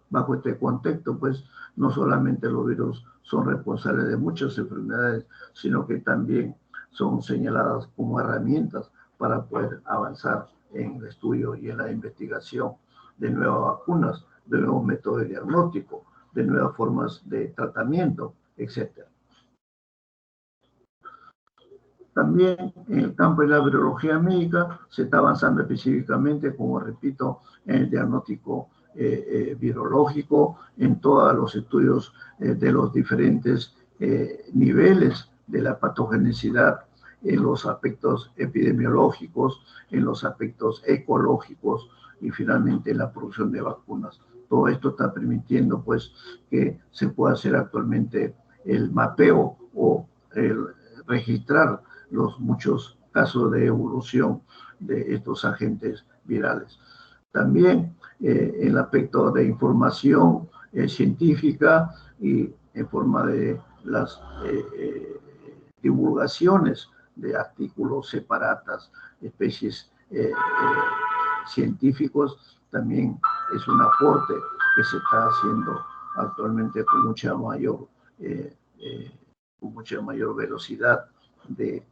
bajo este contexto, pues, no solamente los virus son responsables de muchas enfermedades, sino que también son señaladas como herramientas para poder avanzar en el estudio y en la investigación de nuevas vacunas, de nuevos métodos de diagnóstico, de nuevas formas de tratamiento, etc. También en el campo de la virología médica se está avanzando específicamente, como repito, en el diagnóstico virológico, en todos los estudios de los diferentes niveles de la patogenicidad, en los aspectos epidemiológicos, en los aspectos ecológicos y finalmente en la producción de vacunas. Todo esto está permitiendo pues que se pueda hacer actualmente el mapeo o el registrar los muchos casos de evolución de estos agentes virales. También el aspecto de información científica y en forma de las divulgaciones de artículos separatas, especies científicos, también es un aporte que se está haciendo actualmente con mucha mayor velocidad de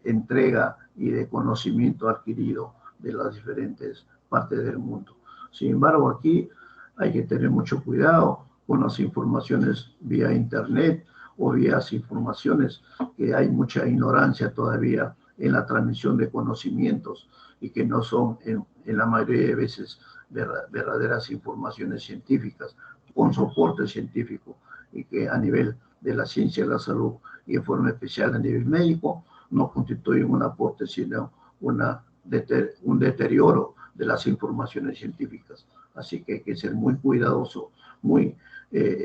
entrega y de conocimiento adquirido de las diferentes partes del mundo. Sin embargo, aquí hay que tener mucho cuidado con las informaciones vía internet o vía informaciones que hay mucha ignorancia todavía en la transmisión de conocimientos y que no son en la mayoría de veces verdaderas informaciones científicas con soporte científico y que a nivel de la ciencia de la salud y en forma especial a nivel médico no constituyen un aporte sino un deterioro de las informaciones científicas. Así que hay que ser muy cuidadosos, muy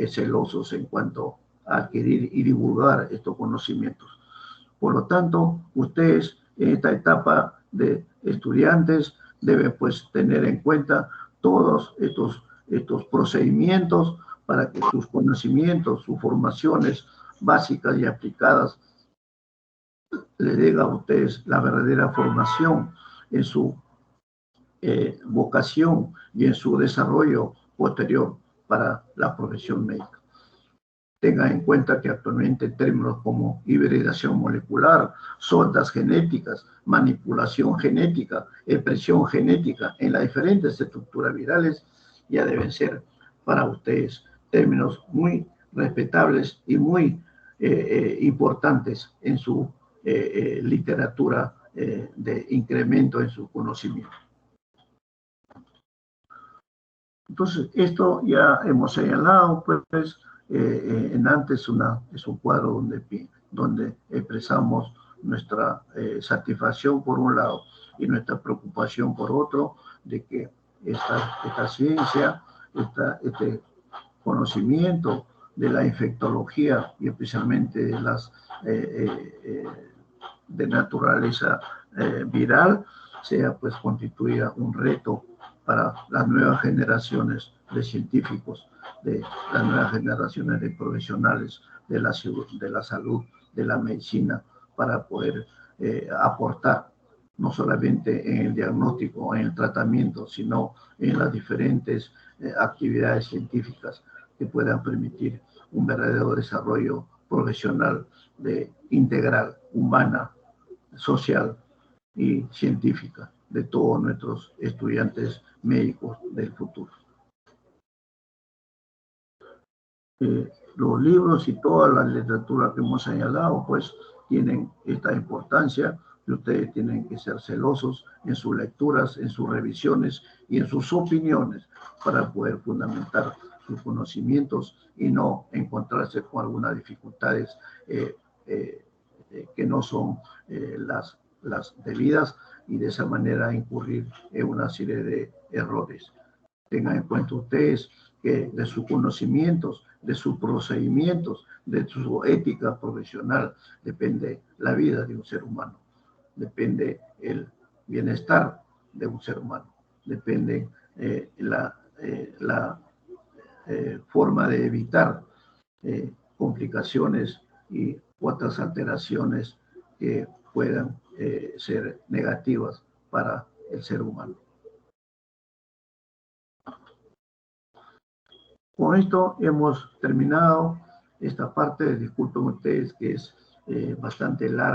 celosos en cuanto a adquirir y divulgar estos conocimientos. Por lo tanto, ustedes en esta etapa de estudiantes deben pues tener en cuenta todos estos procedimientos para que sus conocimientos, sus formaciones básicas y aplicadas le den a ustedes la verdadera formación en su vocación y en su desarrollo posterior para la profesión médica. Tengan en cuenta que actualmente términos como hibridación molecular, sondas genéticas, manipulación genética, expresión genética en las diferentes estructuras virales ya deben ser para ustedes términos muy respetables y muy importantes en su literatura de incremento en su conocimiento. Entonces, esto ya hemos señalado, pues, en antes es un cuadro donde expresamos nuestra satisfacción por un lado y nuestra preocupación por otro, de que esta ciencia, este conocimiento de la infectología y especialmente de las de naturaleza viral, sea pues constituya un reto para las nuevas generaciones de científicos, de las nuevas generaciones de profesionales de la salud, de la medicina, para poder aportar no solamente en el diagnóstico, en el tratamiento, sino en las diferentes actividades científicas que puedan permitir un verdadero desarrollo profesional integral, humana, social y científica de todos nuestros estudiantes médicos del futuro. Los libros y toda la literatura que hemos señalado, pues, tienen esta importancia y ustedes tienen que ser celosos en sus lecturas, en sus revisiones y en sus opiniones para poder fundamentar sus conocimientos y no encontrarse con algunas dificultades que no son las debidas y de esa manera incurrir en una serie de errores. Tengan en cuenta ustedes que de sus conocimientos, de sus procedimientos, de su ética profesional, depende la vida de un ser humano, depende el bienestar de un ser humano, depende la forma de evitar complicaciones y otras alteraciones que puedan ser negativas para el ser humano. Con esto hemos terminado esta parte. Disculpen ustedes que es bastante larga.